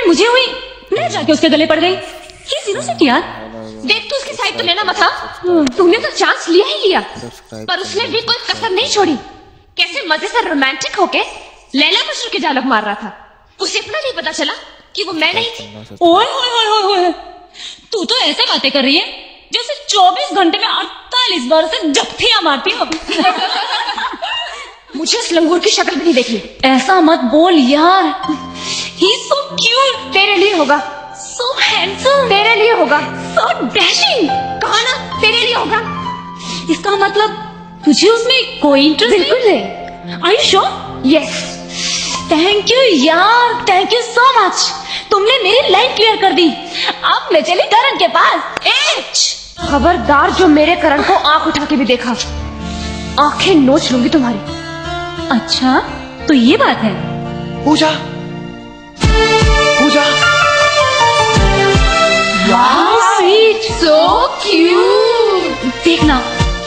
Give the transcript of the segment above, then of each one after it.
मुझे हुई, मैं जाके उसके गले पड़ गई। He's innocent यार। देख, तू उसकी साइड तो लेना मत। तूने तो चांस लिया ही लिया, पर उसने भी कोई कसर नहीं छोड़ी। कैसे मजे से रोमांटिक होके लैला मजनू के डायलॉग मार रहा था। उसे इतना नहीं पता चला कि वो मैं नहीं थी। ओए ओए ओए ओए, तू तो ऐसे बातें कर रही है जैसे 24 घंटे में 48 बार से जफ्तियां मारती हो। मुझे उस लंगूर की शक्ल भी नहीं देखी। ऐसा मत बोल यार। He's so cute। तेरे लिए होगा। So handsome। तेरे लिए होगा। So dashing। कहा ना, तेरे लिए होगा। इसका मतलब तुझे उसमें कोई इंटरेस्ट नहीं? बिल्कुल नहीं। Are you sure? Yes। Thank you यार, थैंक यू सो मच। तुमने मेरी लाइन क्लियर कर दी। अब मैं चली करण के पास। खबरदार जो मेरे करण को आंख उठा के भी देखा, आंखें नोच लूंगी तुम्हारी। अच्छा, तो ये बात है। पूजा, पूजा। वाह, स्वीट, सो क्यूट। देखना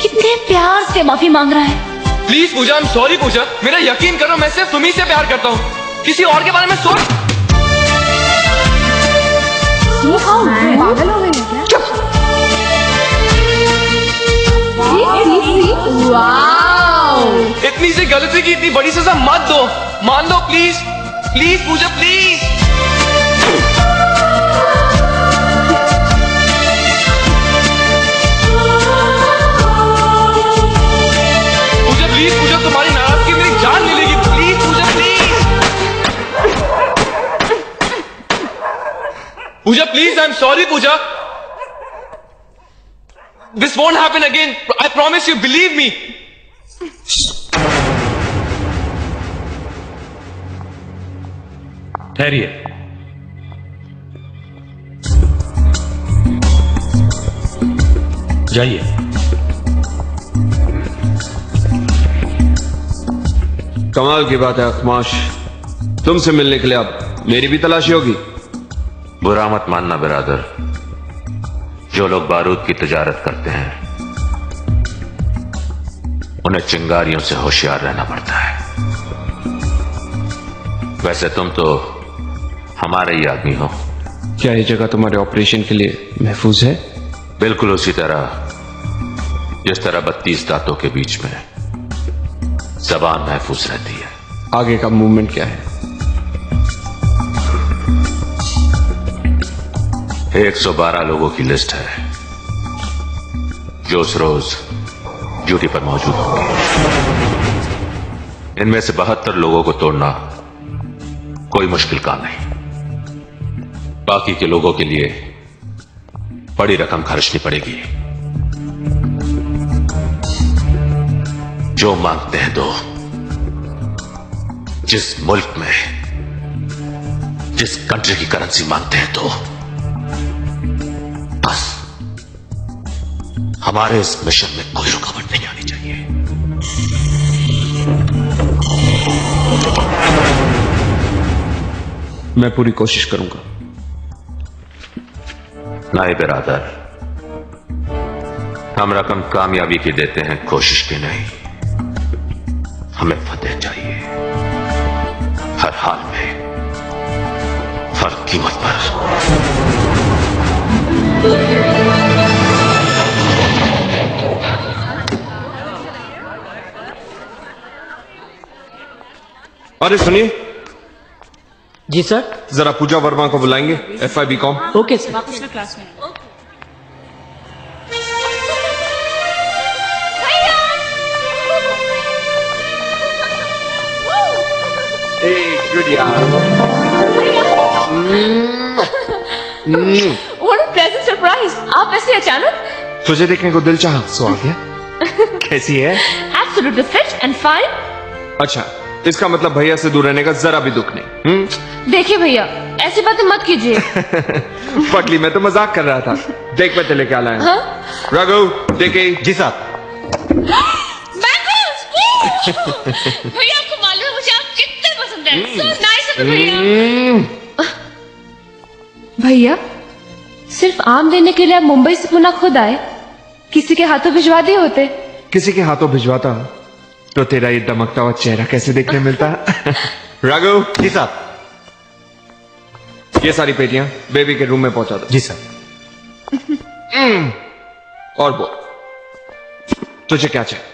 कितने प्यार से माफी मांग रहा है। Please Pooja, I am sorry Pooja. मेरा यकीन करो, मैं सिर्फ तुम्ही से प्यार करता हूँ, किसी और के बारे में सोच। पागल हो गई क्या? चुप। वाओ, इतनी सी गलती की इतनी बड़ी सजा मत दो, मान लो please. Please Pooja, please. Pooja please, Pooja तुम्हारी नाराजगी मेरी जान ले लेगी। Please Pooja, please. Pooja please, I am sorry Pooja. This won't happen again. I promise you, believe me. ठहरिए। जाइए। कमाल की बात है अखमाश, तुमसे मिलने के लिए अब मेरी भी तलाशी होगी। बुरा मत मानना बिरादर, जो लोग बारूद की तिजारत करते हैं उन्हें चिंगारियों से होशियार रहना पड़ता है। वैसे तुम तो हमारे ही आदमी हो। क्या ये जगह तुम्हारे ऑपरेशन के लिए महफूज है? बिल्कुल उसी तरह जिस तरह 32 दांतों के बीच में जबान महफूज रहती है। आगे का मूवमेंट क्या है? 112 लोगों की लिस्ट है जो उस रोज ड्यूटी पर मौजूद होंगे। इनमें से 72 लोगों को तोड़ना कोई मुश्किल काम नहीं। बाकी के लोगों के लिए बड़ी रकम खर्चनी पड़ेगी। जो मांगते हैं दो। जिस मुल्क में जिस कंट्री की करेंसी मांगते हैं दो। बस हमारे इस मिशन में कोई रुकावट नहीं आनी चाहिए। मैं पूरी कोशिश करूंगा। नाए बिरादर, हम रकम कामयाबी की देते हैं, कोशिश की नहीं। हमें फतेह चाहिए, हर हाल में, हर कीमत पर। अरे सुनिए। जी सर। जरा पूजा वर्मा को बुलाएंगे, FIB कॉम। Okay sir. वापस में क्लास में। गुड यार। What a pleasant surprise! आप ऐसे अचानक? तुझे देखने को दिल चाहा, सो आ गया। कैसी है? Absolutely fit and fine. अच्छा, इसका मतलब भैया से दूर रहने का जरा भी दुख नहीं। देखिए भैया, ऐसी बातें मत कीजिए। पगली, मैं तो मजाक कर रहा था। देख मैं तेरे क्या लाया। हाँ? राघव, देखे। जी साहब। भैया आपको मालूम है मुझे आप कितने पसंद हैं। So nice of you, भैया। भैया, सिर्फ आम देने के लिए आप मुंबई से पुनः खुद आए? किसी के हाथों भिजवा दिए होते? किसी के हाथों भिजवाता तो तेरा ये दमकता हुआ चेहरा कैसे देखने मिलता। राघव। जी साहब। ये सारी पेटियां बेबी के रूम में पहुंचा दो। जी सर। और बोल, तुझे क्या चाहिए?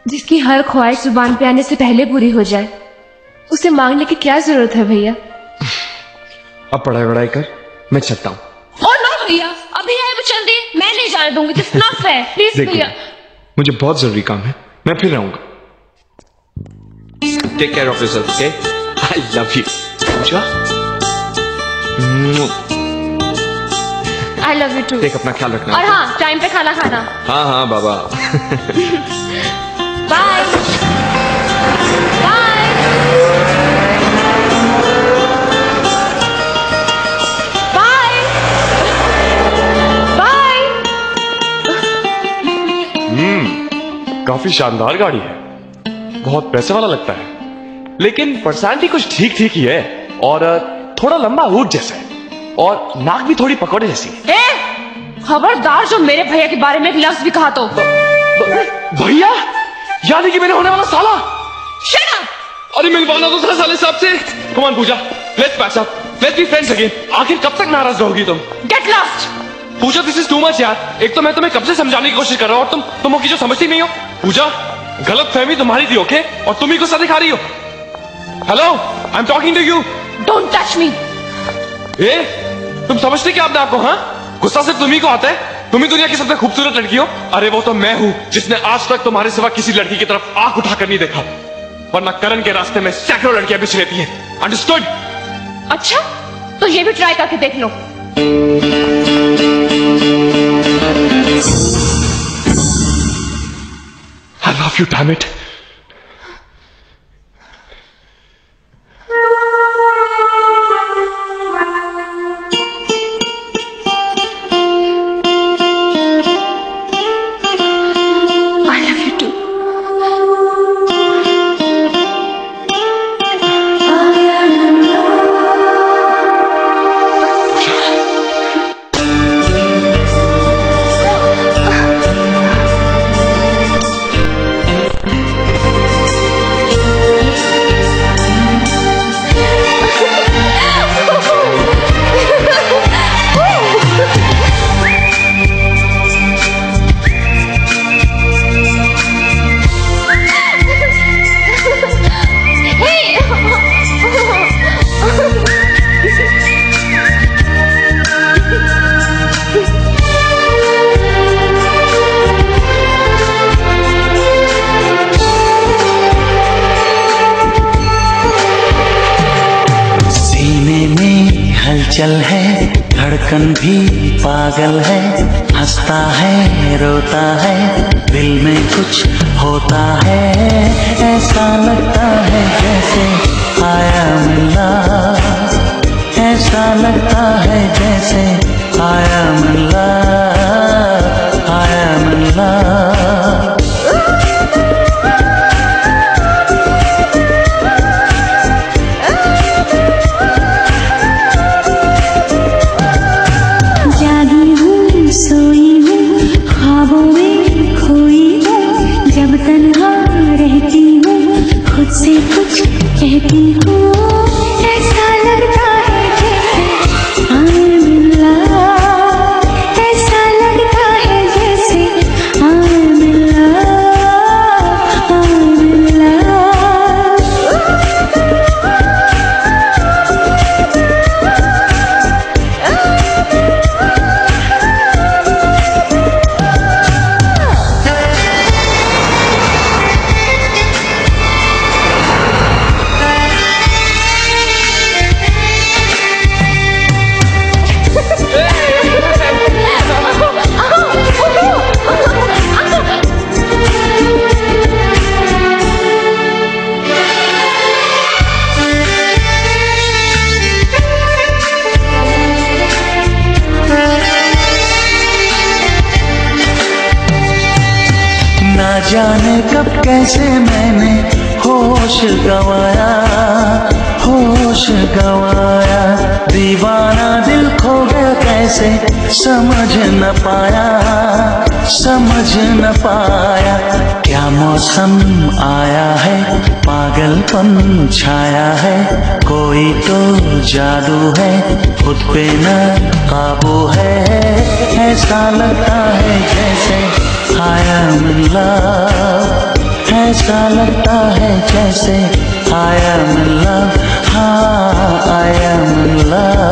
जिसकी हर ख्वाहिश जुबान पे आने से पहले पूरी हो जाए, उसे मांगने की क्या जरूरत है भैया? अब पढ़ाई कर, मैं चलता हूँ। और नो भैया, अभी आए वो चल दिए, मैं नहीं जाने दूंगी। दिस नॉट फेयर, प्लीज भैया। मुझे बहुत जरूरी काम है, मैं फिर रहूंगा। Take care of yourself, okay? I love you. Pooja, I love you too. देख अपना ख्याल रखना। और हाँ, टाइम पे खाना खाना। हाँ हाँ बाबा। Bye bye bye bye. काफी शानदार गाड़ी है, बहुत पैसे वाला लगता है, लेकिन पर्सनालिटी कुछ ठीक ठीक ही है। और थोड़ा लंबा ऊंट जैसा है, और नाक भी थोड़ी पकौड़े जैसी। खबरदार जो मेरे भैया के बारे में एक लफ्ज भी कहा तो। भैया यानी कि मेरे होने वाला साला। Shut up! अरे मिलवाना तो था साले साहब से। Come on Pooja, let's patch up, let's be friends again. आखिर कब तक नाराज रहोगी तुम? Get lost! Pooja this is too much यार। एक तो मैं तुम्हें कब से समझाने की कोशिश कर रहा हूँ, और तुम हो कि जो समझती नहीं हो। पूजा, गलत फहमी तुम्हारी थी, ओके? और तुम ही गुस्सा दिखा रही हो। Hello, I am talking to you. Don't touch me! तुम समझते क्या अपने आपको? हाँ, गुस्सा सिर्फ तुम्ही को आता है। तुम ही दुनिया की सबसे खूबसूरत लड़की हो। अरे वो तो मैं हूं जिसने आज तक तुम्हारे सिवा किसी लड़की की तरफ आंख उठाकर नहीं देखा, वरना करण के रास्ते में सैकड़ों लड़कियां बिछ लेती हैं। अंडरस्टूड? अच्छा, तो ये भी ट्राई करके देख लो। I love you, damn it. चल है, धड़कन भी पागल है, हंसता है रोता है, दिल में कुछ होता है, ऐसा लगता है जैसे आया मिला, ऐसा लगता है जैसे आया मिला, आया मिला। सोई हूँ ख्वाबों में खोई हूँ, जब तन्हा रहती हूँ खुद से कुछ कहती हूँ, ऐसा लगता है जैसे आए मिला, ऐसा लगता है जैसे आए मिला, आए मिला। ना जाने कब कैसे मैंने होश गवाया, होश गवाया, दीवाना दिल खो गया कैसे समझ न पाया, समझ न पाया, क्या मौसम आया है, पागलपन छाया है, कोई तो जादू है, खुद पे न काबू है, ऐसा लगता है जैसे I am in love, ऐसा लगता है जैसे I am in love, हाँ I am in love।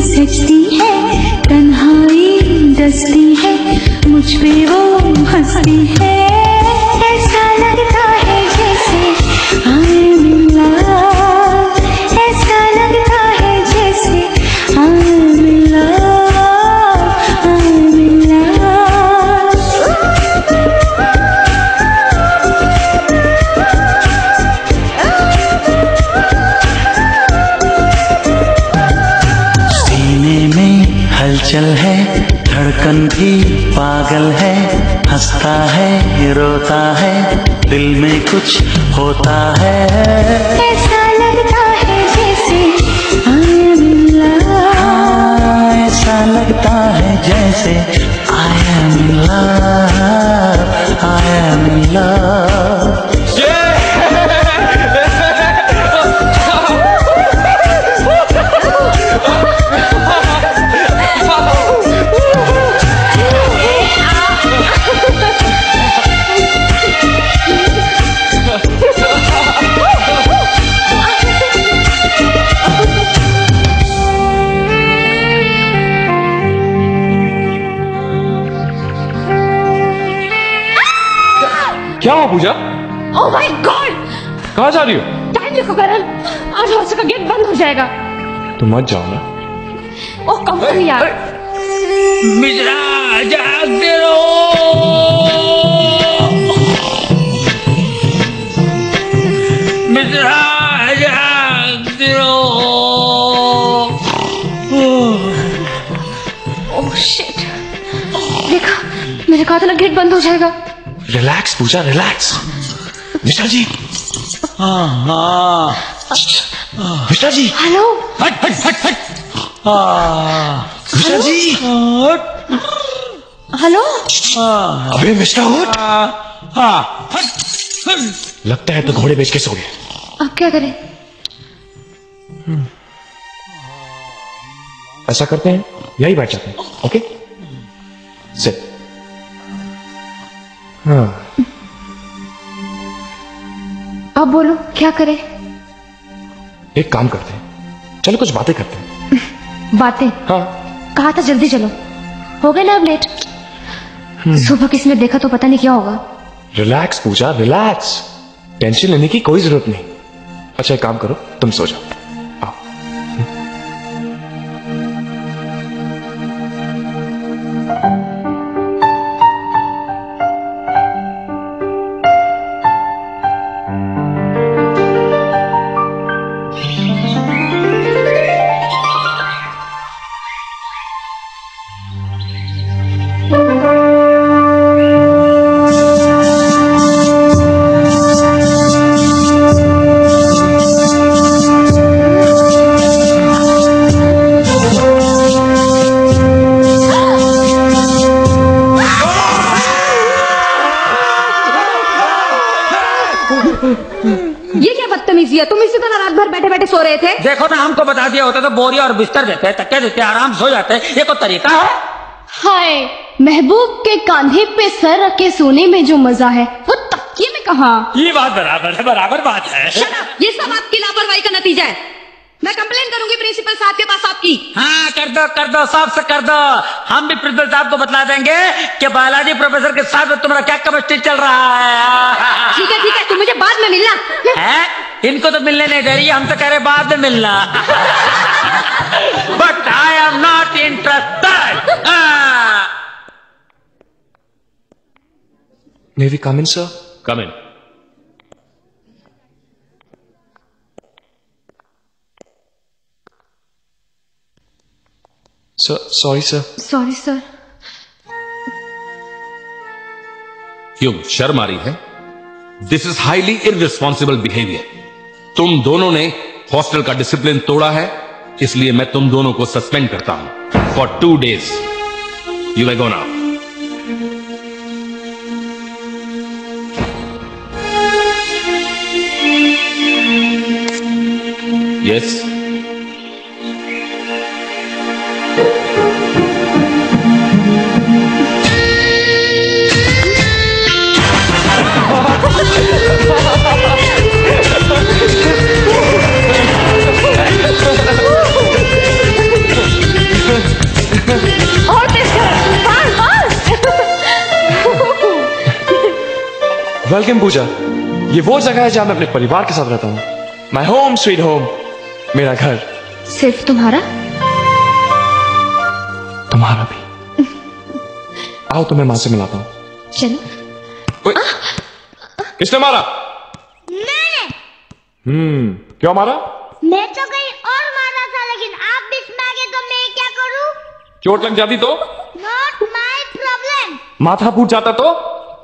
सजती है तन्हाई डसती है, मुझ पे वो हंसती है, ऐसा लगता है जैसे I am in love, ऐसा लगता है जैसे I am in love, I am in love। हलचल है, धड़कन भी पागल है, हंसता है रोता है, दिल में कुछ होता है, ऐसा लगता है जैसे I am in love, ऐसा लगता है जैसे I am in love, I am in love। क्या हुआ पूजा? Oh my God! कहाँ जा रही हो? टाइम देखो करण, आज हॉस्टल का गेट बंद हो जाएगा। तुम मत जाओ ना। ओह कम ऑन यार। मिश्रा जागते रहो, मिश्रा जागते रहो। ओह शिट, देखा मेरे कहा था ना गेट बंद हो जाएगा। रिलैक्स पूजा, रिलैक्स। मिश्रा जी, हाँ मिश्रा जी, हेलो। हट हट हट हट। मिश्रा जी, हेलो। अबे मिश्रा उठ। लगता है तो घोड़े बेच के सो गए। अब क्या करें? ऐसा करते हैं, यही बैठ जाते हैं। Okay sit. हाँ अब बोलो क्या करें? एक काम करते हैं, चलो कुछ बातें करते हैं। बातें? हाँ कहा था जल्दी चलो, हो गए ना अब लेट। सुबह किसी ने देखा तो पता नहीं क्या होगा। रिलैक्स पूजा, रिलैक्स। टेंशन लेने की कोई जरूरत नहीं। अच्छा एक काम करो, तुम सो जाओ। ये क्या बदतमीजी है? तुम इसी तरह रात भर बैठे बैठे सो रहे थे। देखो ना, हमको बता दिया होता तो बोरिया और बिस्तर देते, तकिया देते, आराम सो जाते। ये कोई तरीका है? हाय, महबूब के कांधे पे सर रख के सोने में जो मजा है वो तब ये मैं कहा? ये बात बराबर है, बराबर बात है। ये सब आपकी लापरवाही का नतीजा है। मैं कंप्लेन करूंगी प्रिंसिपल साहब के पास आपकी। हाँ कर दो साहब से कर दो। हम भी प्रिंसिपल साहब को बतला देंगे कि बालाजी प्रोफेसर के साथ में तुम्हारा क्या केमिस्ट्री चल रहा है। ठीक है, तुम मुझे बाद में मिलना है। इनको तो मिलने नहीं दे रही, हम तो कह रहे बाद में मिलना। But I am not interested. May we come in, sir? Come in. Sir, sorry, sir. Sorry sir. क्यों शर्म आ रही है? This is highly irresponsible behaviour. तुम दोनों ने हॉस्टल का डिसिप्लिन तोड़ा है, इसलिए मैं तुम दोनों को सस्पेंड करता हूं for 2 days. You may go now. Yes. और वेलकम पूजा। ये वो जगह है जहां मैं अपने परिवार के साथ रहता हूँ। माई होम स्वीट होम, मेरा घर। सिर्फ तुम्हारा? तुम्हारा भी। आओ तुम्हें मां से मिलाता हूँ। चलो। किसने मारा? मैंने। क्यों मारा? मैं तो कहीं और मारा था, लेकिन आप भी इसमें आ गए तो मैं क्या करूं? चोट लग जाती तो? Not my problem. माथा फूट जाता तो?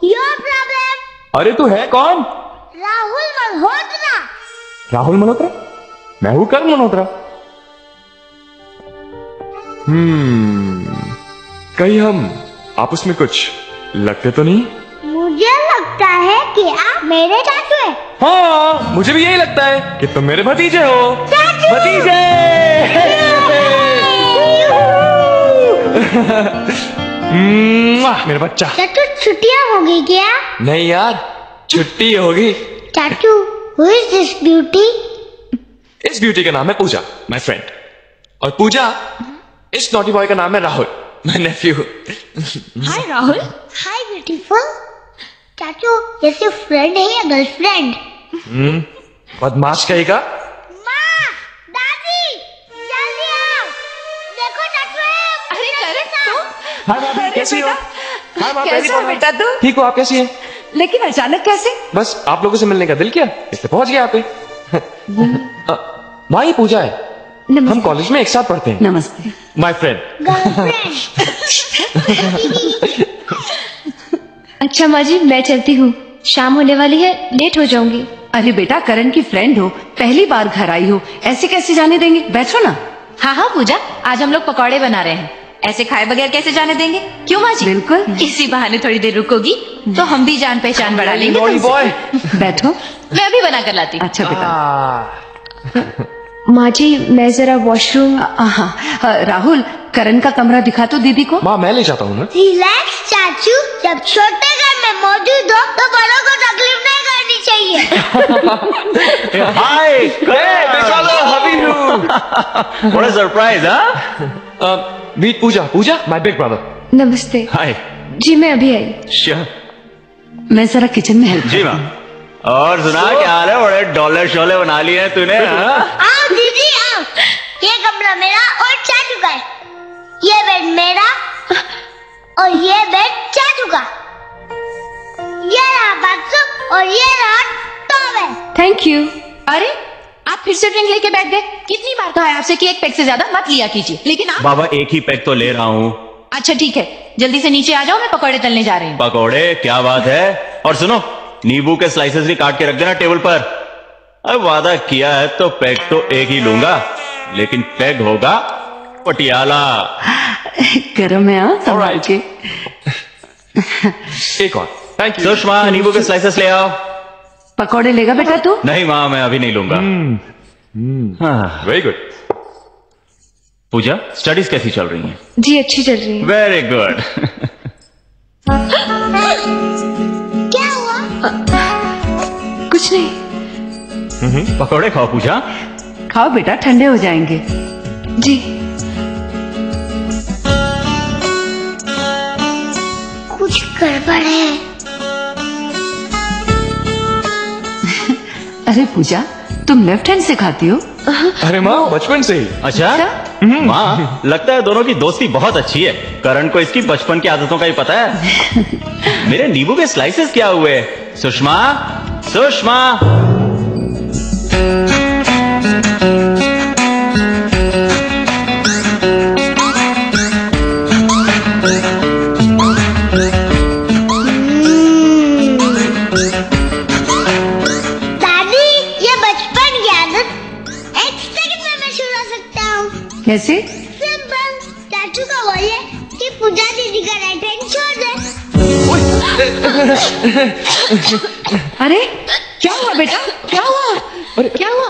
Your problem. अरे तू है कौन? राहुल मल्होत्रा। राहुल मल्होत्रा? मैं हूं करण मल्होत्रा। कहीं हम आपस में कुछ लगते तो नहीं? मुझे लगता है कि आप मेरे चाचू हैं। हाँ, मुझे भी यही लगता है कि तुम मेरे भतीजे हो। चाचू। भतीजे। मेरा बच्चा। चाचू छुट्टियां होगी क्या? नहीं यार, छुट्टी होगी। चाचू, who is this beauty? इस ब्यूटी का नाम है पूजा, माय फ्रेंड। और पूजा, इस नॉटी बॉय का नाम है Rahul, my Neiphiu. Hi Rahul. Hi beautiful. चाचू, ये सिर्फ फ्रेंड है या गर्लफ्रेंड? बदमाश कहेगा। माँ, दादी, जल्दी आओ। देखो चाचू है। अरे करण तुम? हाय माँ, कैसी हो? हाय माँ, कैसा हो बेटा तू? ठीक हो आप? कैसी हैं? लेकिन अचानक कैसे? बस आप लोगों से मिलने का दिल किया, इसलिए पहुंच गया यहाँ पे। माँ, ये पूजा है। हम कॉलेज में एक साथ पढ़ते हैं। नमस्ते। My friend. गर्लफ्रेंड। अच्छा माँ जी, मैं चलती हूँ, शाम होने वाली है, लेट हो जाऊंगी। अरे बेटा, करण की फ्रेंड हो, पहली बार घर आई हो, ऐसे कैसे जाने देंगे? बैठो ना। हाँ पूजा, आज हम लोग पकौड़े बना रहे हैं, ऐसे खाए बगैर कैसे जाने देंगे? क्यों माँ जी? बिल्कुल। इसी बहाने थोड़ी देर रुकोगी तो हम भी जान पहचान बढ़ा लेंगे तुमसे। बॉय। बैठो। मैं अभी बना कर लाती हूँ। अच्छा बेटा। माँ जी, मैं जरा वॉशरूम। हाँ, राहुल, करण का कमरा दिखा तो दीदी को। माँ, मैं ले जाता हूँ ना। रिलैक्स चाचू, जब छोटे घर में मौजूद हो तो बड़ों को तकलीफ नहीं करनी चाहिए। हाय, What a सरप्राइज, हाँ? Meet Pooja. Pooja, my big brother. नमस्ते। हाय। जी मैं अभी आई। श्योर। मैं जरा किचन में हेल्प। जी माँ। और सुना क्या हाल है? बड़े डॉलर शोले बना लिए हैं तूने, हाँ? आओ दीदी आओ। ये कमरा मेरा और चाचू का है। ये बेड मेरा और ये बेड चाचू का। ये रहा बाथरूम और ये रहा टॉवेल। Thank you. अरे आप फिर से ड्रिंक लेके बैठ गए। कितनी बार कहा है आपसे कि एक पैक से ज्यादा मत लिया कीजिए, लेकिन आप। बाबा, एक ही पैक तो ले रहा हूँ। अच्छा ठीक है, जल्दी से नीचे आ जाओ, मैं पकौड़े तलने जा रही हूँ। पकौड़े? क्या बात है। और सुनो, नींबू के स्लाइसेस भी काट के रख देना टेबल पर। अब वादा किया है तो पैक तो एक ही लूंगा, लेकिन पैक होगा पटियाला। गरम है, हाँ, संभाल के। एक और। Thank you. सुषमा, नींबू के स्लाइसेस ले आओ। पकौड़े लेगा बेटा तू? नहीं माँ, मैं अभी नहीं लूंगा। Very good. पूजा, स्टडीज कैसी चल रही हैं? जी अच्छी चल रही है। Very good. क्या हुआ? कुछ नहीं। पकौड़े खाओ पूजा। खाओ बेटा, ठंडे हो जाएंगे। जी। कुछ गड़बड़ है। अरे पूजा, तुम लेफ्ट हैंड से खाती हो? अरे माँ, बचपन से ही। अच्छा माँ, लगता है दोनों की दोस्ती बहुत अच्छी है। करण को इसकी बचपन की आदतों का ही पता है। मेरे नींबू के स्लाइसेस क्या हुए? सुषमा, सुषमा। कैसे? सिंपल, चाचू का बोल है कि पूजा दीदी का राइट हैंड छोड़ दे। अरे क्या हुआ बेटा, क्या हुआ? अरे क्या हुआ?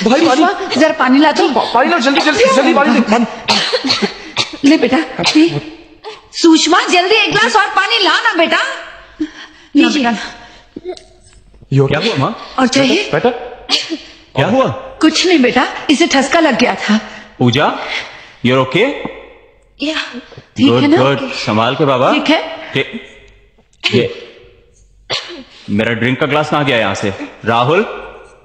भाई पानी, जरा पानी ला दो। पानी ला, जल्दी जल्दी जल्दी पानी दे। ले बेटा, पी। सुषमा जल्दी एक गिलास और पानी ला ना बेटा। लीजिए। क्या हुआ माँ? और चाहिए? बेटा क्या हुआ? कुछ नहीं बेटा, इसे ठसका लग गया था। पूजा, you're okay? ठीक है ना? गुड, संभाल के बाबा। ठीक है। ये मेरा ड्रिंक का ग्लास कहाँ गया यहाँ से? राहुल,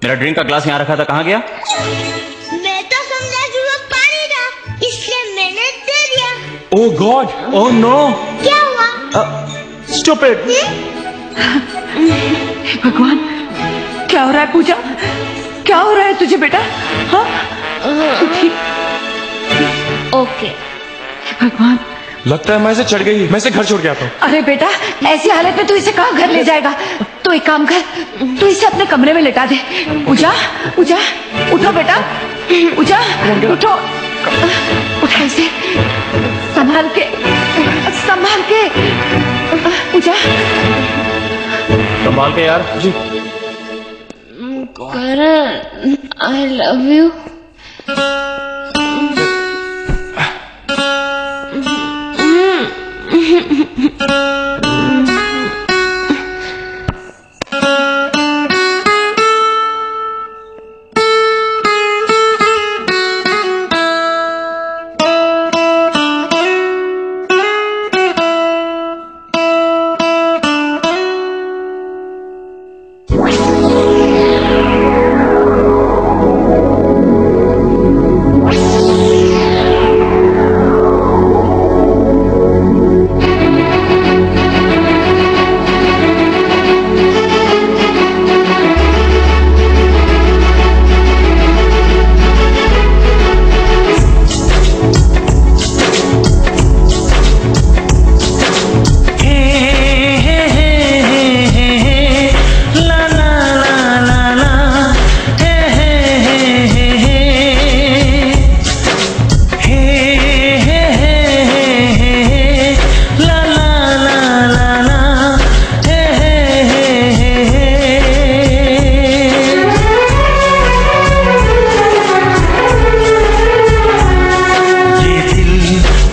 मेरा ड्रिंक का ग्लास यहाँ रखा था, कहाँ गया? मैं तो समझा कि वो पानी था, इसलिए मैंने दे दिया। ओह गॉड, ओह नो। क्या हुआ? स्टूपिड। भगवान, क्या हो रहा है पूजा? क्या हो रहा है तुझे बेटा? हाँ? ओके। भगवान, लगता है मैं इसे चढ़ गई। मैं इसे घर छोड़ के आता हूँ। अरे बेटा, ऐसी हालत में तू इसे कहाँ घर ले जाएगा? तो एक काम कर, तू इसे अपने कमरे में लेटा दे। पूजा, पूजा, उठो बेटा, पूजा, उठो, उठा इसे, संभाल के, संभाल के। पूजा, संभाल के यार। जी। करण, आई लव यू।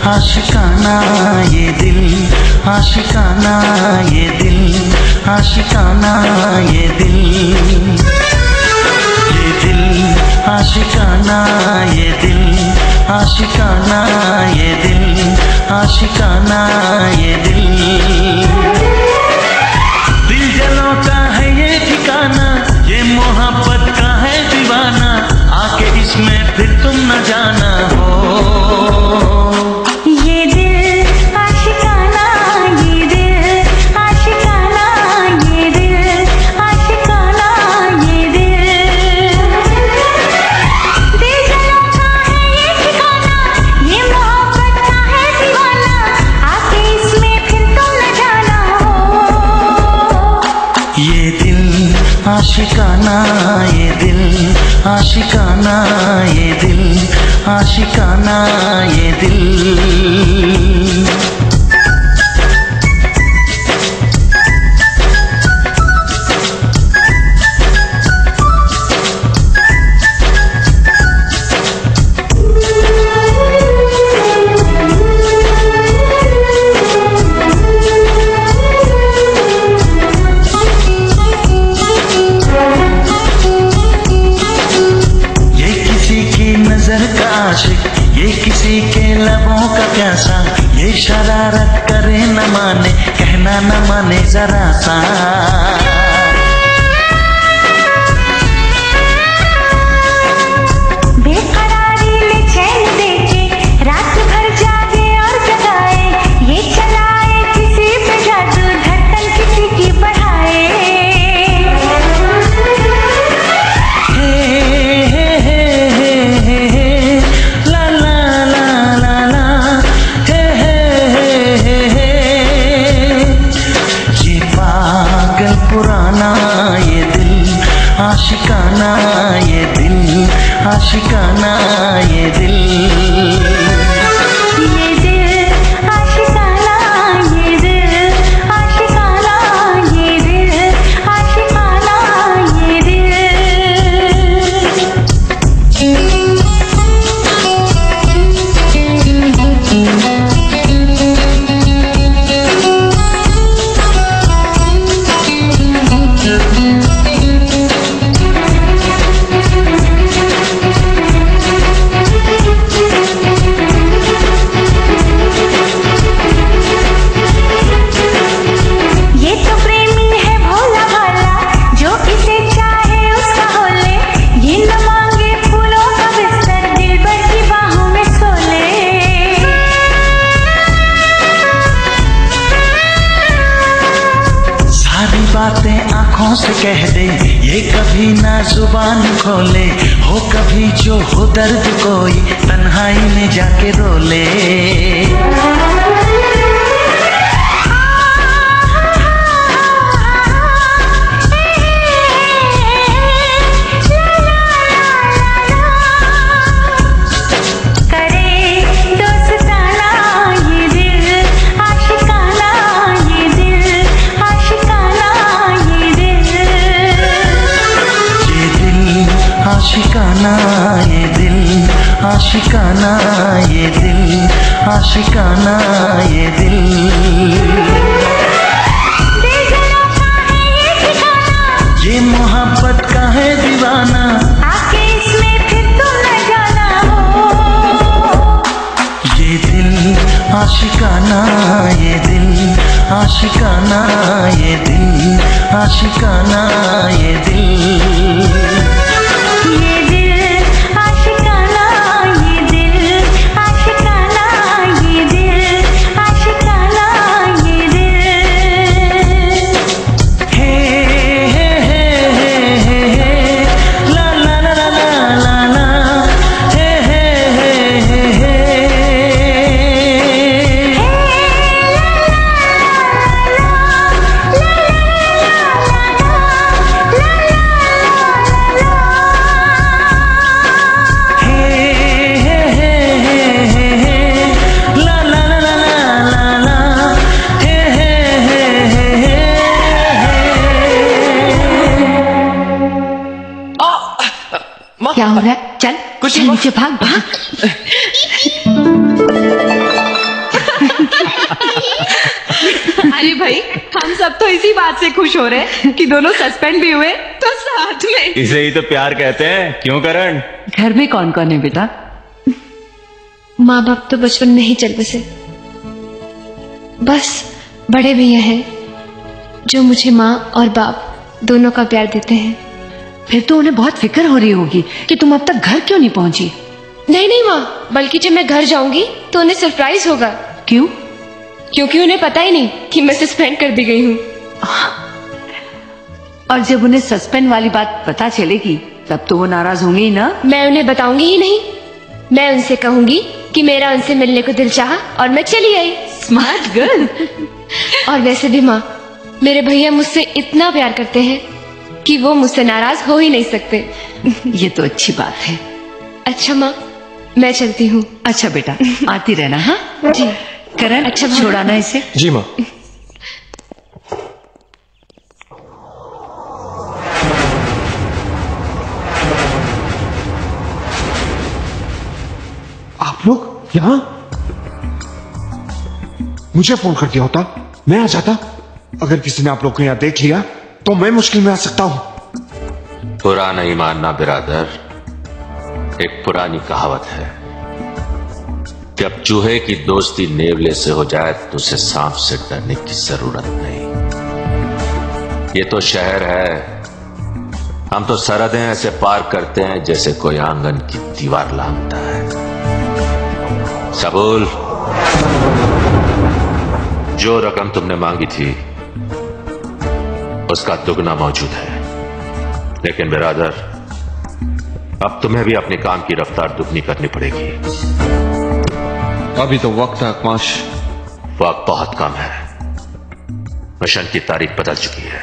आशिकाना ये दिल, आशिकाना ये दिल, आशिकाना ये दिल, ये दिल आशिकाना ये दिल, आशिकाना ये दिल, आशिकाना ये दिल। दिल जलों का है ये ठिकाना, ये मोहब्बत का है दीवाना, आके इसमें फिर तुम न जाना हो। ये दिल आशिकाना, ये दिल आशिकाना, ये दिल आशिकाना, ये दिल। दिल जलों का है ये ठिकाना, ये मोहब्बत का है दीवाना, आके इसमें फिर तुम न जाना हो। ये दिल आशिकाना ये दिल, आशिकाना ये दिल, आशिकाना ये दिल। ये शरारत करे न माने, कहना न माने जरा सा। बेकरारी में चैन देके रात भर जागे और जगाए, ये चलाए किसी पे जादू, धड़कन किसी की बढ़ाए। पुराना ये दिल आशिकाना, ये दिल आशिकाना, ये दिल आशिकाना, ये दिल आशिकाना, ये दिल आशिकाना, ये दिल। बातें आंखों से कह दे, ये कभी ना जुबान खोले, हो कभी जो हो दर्द कोई तन्हाई में जाके रो ले। आशिकाना ये दिल, आशिकाना ये दिल, आशिकाना ये दिल। ये मोहब्बत का है दीवाना, आके इसमें फिर तुम न जाना हो। ये दिल आशिकाना, ये दिल आशिकाना, ये दिल आशिकाना, ये दिल। क्या हो रहा है? चल कुछ चल नीचे भाग भाग। अरे भाई, हम सब तो इसी बात से खुश हो रहे हैं कि दोनों सस्पेंड भी हुए तो साथ में। इसे ही तो प्यार कहते हैं, क्यों करण? घर में कौन कौन है बेटा? माँ बाप तो बचपन में ही चल बसे, बस बड़े भैया हैं जो मुझे माँ और बाप दोनों का प्यार देते हैं। फिर तो उन्हें बहुत फिक्र हो रही होगी कि तुम अब तक घर क्यों नहीं पहुंची। नहीं नहीं माँ, बल्कि जब मैं घर जाऊंगी तो उन्हें सरप्राइज होगा। क्यों? क्योंकि उन्हें पता ही नहीं कि मैं सस्पेंड कर दी गई हूँ। और जब उन्हें सस्पेंड वाली बात पता चलेगी तब तो वो नाराज होंगे ही ना। मैं उन्हें बताऊंगी ही नहीं, मैं उनसे कहूंगी कि मेरा उनसे मिलने को दिल चाहा और मैं चली आई। Smart girl. और वैसे भी माँ, मेरे भैया मुझसे इतना प्यार करते हैं कि वो मुझसे नाराज हो ही नहीं सकते। ये तो अच्छी बात है। अच्छा माँ, मैं चलती हूँ। अच्छा बेटा, आती रहना। हाँ जी। करण, अच्छा छोड़ाना इसे। जी माँ। आप लोग यहाँ? मुझे फोन कर दिया होता, मैं आ जाता। अगर किसी ने आप लोग को यहाँ देख लिया तो मैं मुश्किल में आ सकता हूं। बुरा नहीं मानना बिरादर, एक पुरानी कहावत है, जब चूहे की दोस्ती नेवले से हो जाए तो उसे सांप से डरने की जरूरत नहीं। ये तो शहर है, हम तो सरहदें ऐसे पार करते हैं जैसे कोई आंगन की दीवार लांघता है। सबूल, जो रकम तुमने मांगी थी उसका दुगना मौजूद है, लेकिन बिरादर अब तुम्हें भी अपने काम की रफ्तार दुगनी करनी पड़ेगी। अभी तो वक्त है अकमाश। वक्त बहुत कम है, मिशन की तारीख बदल चुकी है।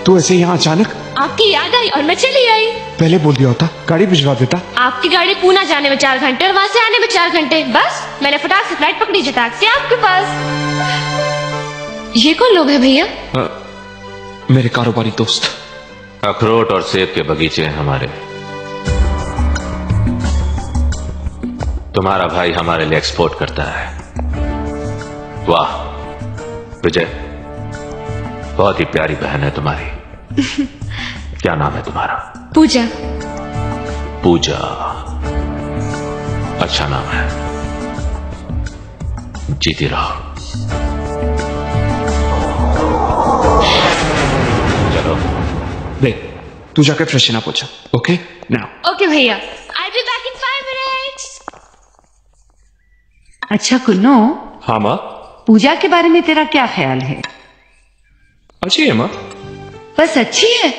तू ऐसे यहाँ अचानक? आपकी याद आई और मैं चली आई। पहले बोल दिया होता, गाड़ी भिजवा देता। आपकी गाड़ी पूना जाने में 4 घंटे और वहां से आने में 4 घंटे, बस मैंने फटाक से फ्लाइट पकड़ी, झटाक से आपके पास। ये कौन लोग हैं भैया? मेरे कारोबारी दोस्त। अखरोट और सेब के बगीचे हैं हमारे। तुम्हारा भाई हमारे लिए एक्सपोर्ट करता है। वाह विजय, बहुत ही प्यारी बहन है तुम्हारी। क्या नाम है तुम्हारा? पूजा। पूजा, अच्छा नाम है। जीती रहो। चलो देख, तू जाकर फ्रेशन अप हो जा। Okay now. ओके भैया, आई बी बैक इन 5 मिनट्स। अच्छा कुन्नो, हाँ माँ। पूजा के बारे में तेरा क्या ख्याल है? अच्छी है माँ। बस अच्छी है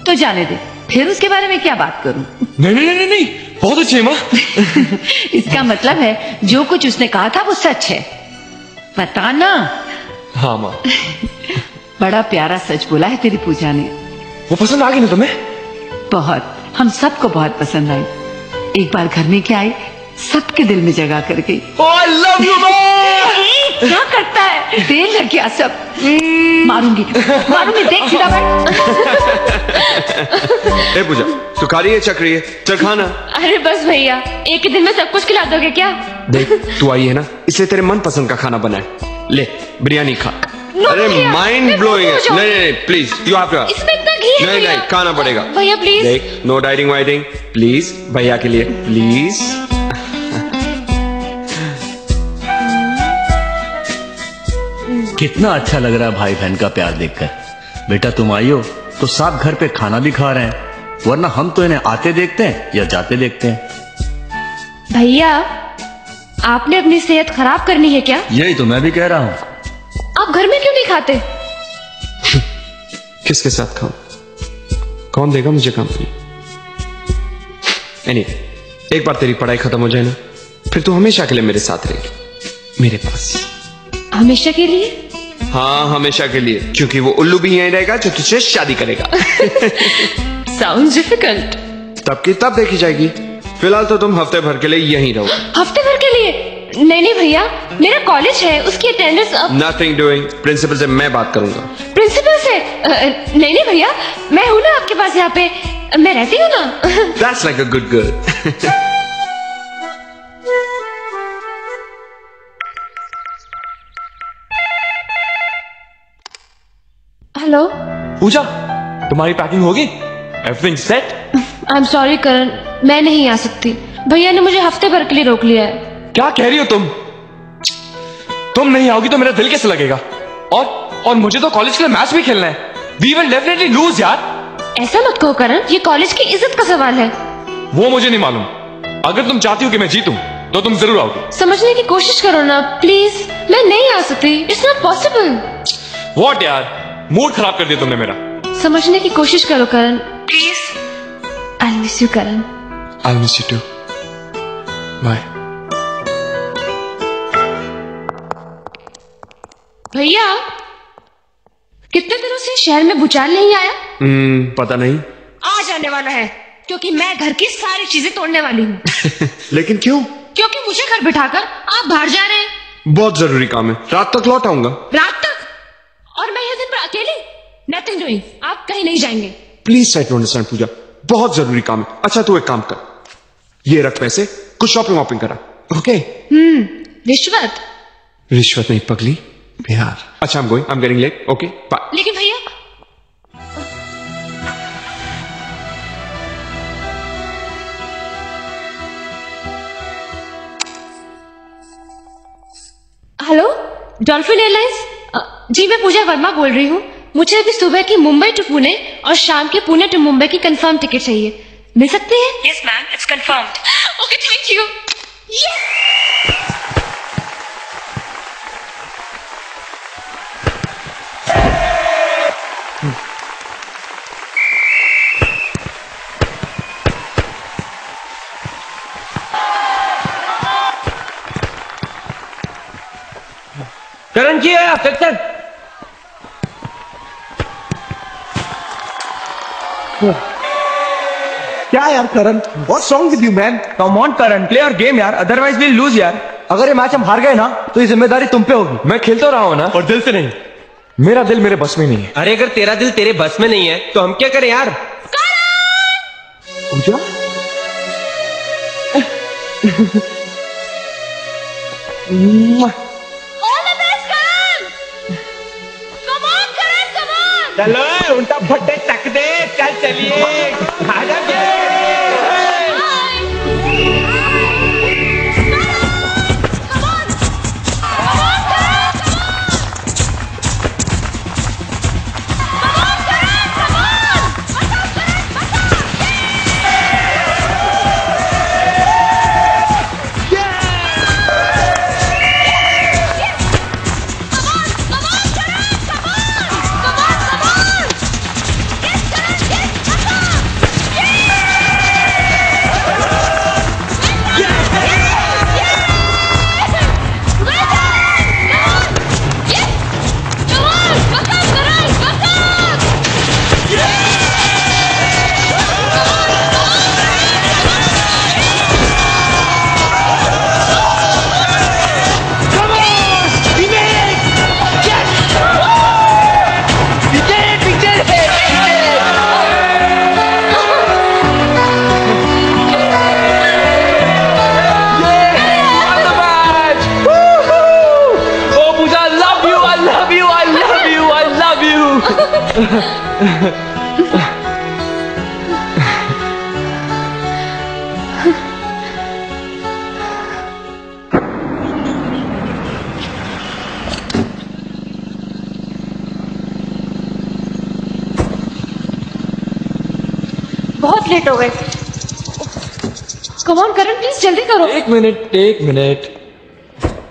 तो जाने दे, फिर उसके बारे में क्या बात करूं? नहीं नहीं नहीं नहीं, बहुत अच्छी है माँ। इसका मतलब है जो कुछ उसने कहा था वो सच है, बता ना। हाँ माँ। बड़ा प्यारा सच बोला है तेरी पूजा ने। वो पसंद आ गई ना तुम्हें? बहुत, हम सबको बहुत पसंद आई। एक बार घर में क्या आई, सबके दिल में जगह कर गई। I love you, माँ। क्या करता है? देर लग गया सब। मारूंगी मारूंगी, देख सीधा बैठ। ए पूजा, तू खा रही है, चख रही है? चल खाना। अरे बस भैया, एक ही दिन में सब कुछ खिला दोगे क्या? देख, तू आई है ना, इसलिए तेरे मन पसंद का खाना बना है। ले बिरयानी खा। अरे माइंड ब्लोइंग है। नहीं नहीं प्लीज, यू हैव टू। इसमें इतना घी है नहीं भैया। नहीं, खाना पड़ेगा भैया प्लीज। देख, नो डाइटिंग वाइटिंग प्लीज, भैया के लिए प्लीज। कितना अच्छा लग रहा है भाई बहन का प्यार देखकर। बेटा तुम आई हो तो साथ घर पे खाना भी खा रहे हैं, वरना हम तो इन्हें आते देखते हैं या जाते देखते हैं। भैया, आपने अपनी सेहत खराब करनी है क्या? यही तो मैं भी कह रहा हूँ। आप घर में क्यों नहीं खाते? किसके साथ खाऊं? कौन देगा मुझे कंपनी? एक बार तेरी पढ़ाई खत्म हो जाए ना, फिर तू हमेशा के लिए मेरे साथ रहेगी, मेरे पास। हमेशा के लिए? हाँ हमेशा के लिए, क्योंकि वो उल्लू भी यहीं रहेगा जो तुझसे शादी करेगा। Sounds difficult. तब की तब देखी जाएगी, फिलहाल तो तुम हफ्ते भर के लिए यहीं रहो। हफ्ते भर के लिए? नहीं नहीं भैया, मेरा कॉलेज है, उसकी अटेंडेंस अब। नथिंग डूइंग, प्रिंसिपल से मैं बात करूंगा। प्रिंसिपल से? नहीं नहीं भैया, मैं हूं ना आपके पास, यहाँ पे मैं रहती हूँ ना। That's like a good girl. Hello Pooja, तुम्हारी पैकिंग होगी? Everything set? I am sorry Karan, मैं नहीं आ सकती। भैया ने मुझे हफ्ते भर के लिए रोक लिया है। क्या कह रही हो तुम? तुम नहीं आओगी तो मेरा दिल कैसे लगेगा? और मुझे तो कॉलेज के लिए मैच भी खेलना है। We will definitely lose यार। ऐसा मत कहो करण, ये कॉलेज की इज्जत का सवाल है। वो मुझे नहीं मालूम। अगर तुम चाहती हो कि मैं जीतूं तो तुम जरूर आओगी। समझने की कोशिश करो ना प्लीज। मैं नहीं आ सकती, इट्स नॉट पॉसिबल। व्हाट यार, मूड खराब कर दिया तुमने मेरा। समझने की कोशिश करो Karan please. I miss you Karan. I miss you too. Bye. भैया, कितने दिनों से शहर में भूचाल नहीं आया? पता नहीं। आ जाने वाला है, क्योंकि मैं घर की सारी चीजें तोड़ने वाली हूँ। लेकिन क्यों? क्योंकि मुझे घर बिठाकर आप बाहर जा रहे हैं। बहुत जरूरी काम है, रात तक लौट आऊंगा। रात तक? और मैं यह दिन पर अकेली? नथिंग डूइंग, आप कहीं नहीं जाएंगे। प्लीज ट्राई टू अंडरस्टैंड पूजा, बहुत जरूरी काम है। अच्छा तू एक काम कर, ये रख पैसे, कुछ शॉपिंग वॉपिंग करा। ओके? रिश्वत? रिश्वत नहीं पगली, प्यार। अच्छा, I'm going, I'm getting late. Okay, bye. लेकिन भैया, हेलो, डॉल्फिन एयरलाइंस। जी मैं पूजा वर्मा बोल रही हूँ। मुझे अभी सुबह की मुंबई टू पुणे और शाम के पुणे टू मुंबई की कंफर्म टिकट चाहिए, मिल सकती है? Yes ma'am, it's confirmed. Okay, thank you. Karan ji आया, चल। क्या यार Karan, what's wrong with you man? Come on Karan, play और गेम यार, अदरवाइज विल लूज यार। अगर ये मैच हम हार गए ना तो ये जिम्मेदारी तुम पे होगी। मैं खेल तो रहा हूं ना, और दिल से नहीं। मेरा दिल मेरे बस में नहीं है। अरे अगर तेरा दिल तेरे बस में नहीं है तो हम क्या करें यार? पूजा चलो उल्टा भट्टे तक दे, चल चलिए। बहुत लेट हो गए। कम ऑन करण, प्लीज जल्दी करो। एक minute.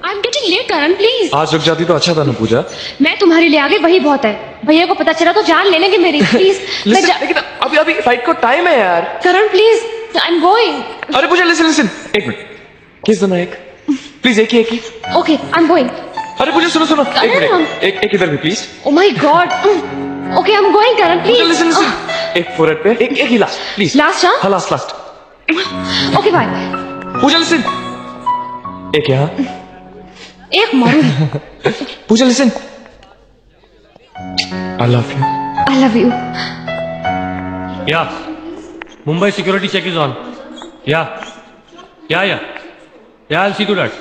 I am getting late Karan, please. आज रुक जाती तो अच्छा था ना पूजा। मैं तुम्हारे लिए आ गई, वही बहुत है। भैया को पता चला तो जान ले लेंगे मेरी। प्लीज लेकिन अभी फ्लाइट को टाइम है यार। करण प्लीज, आई एम गोइंग। अरे पूजा लिसन, एक मिनट, किस देना एक, प्लीज एक ही। Okay, I am going. अरे पूजा सुनो, एक मिनट, एक इधर भी please. Oh my god. Okay, I am going Karan, please. Listen, एक फोरहेड पे, एक ही लास्ट प्लीज। लास्ट? हाँ last. Okay bye. Pooja listen, एक यहाँ, एक मारूंगी। Pooja listen, I love you. I love you. Yeah Mumbai security check is on. Yeah I'll see to that.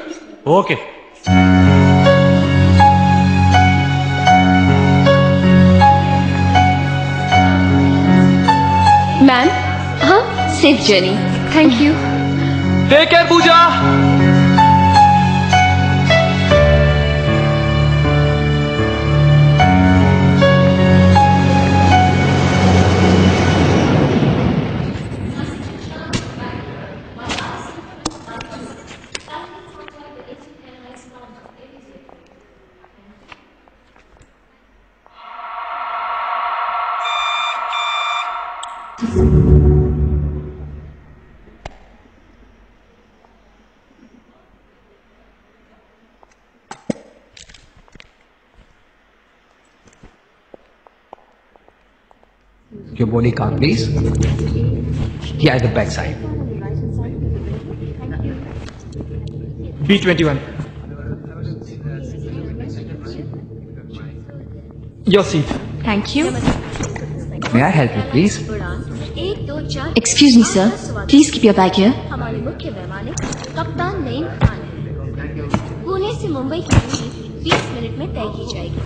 Okay. Ma'am, हाँ, safe journey. Thank you. Take care Pooja. Your body count, please. Here at the back side. B21. Your seat. Thank you. May I help you, please? Excuse me, sir. Please keep your bag here. हमारे मुख्य वैमानिक कप्तान नईम खान है। पुणे से मुंबई की दूरी 20 minute में तय की जाएगी।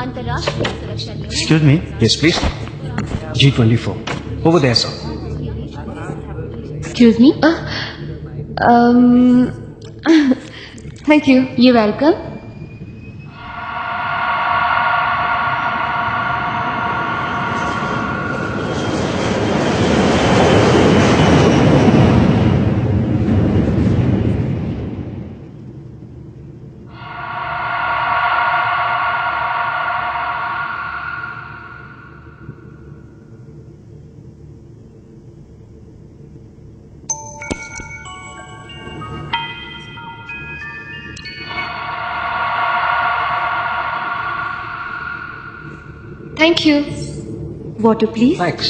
अंतर्राष्ट्रीय सुरक्षा नियम। Excuse me. Yes, please. G24. Over there, sir. Excuse me. Thank you. You're welcome. Thank you. Water please. Thanks.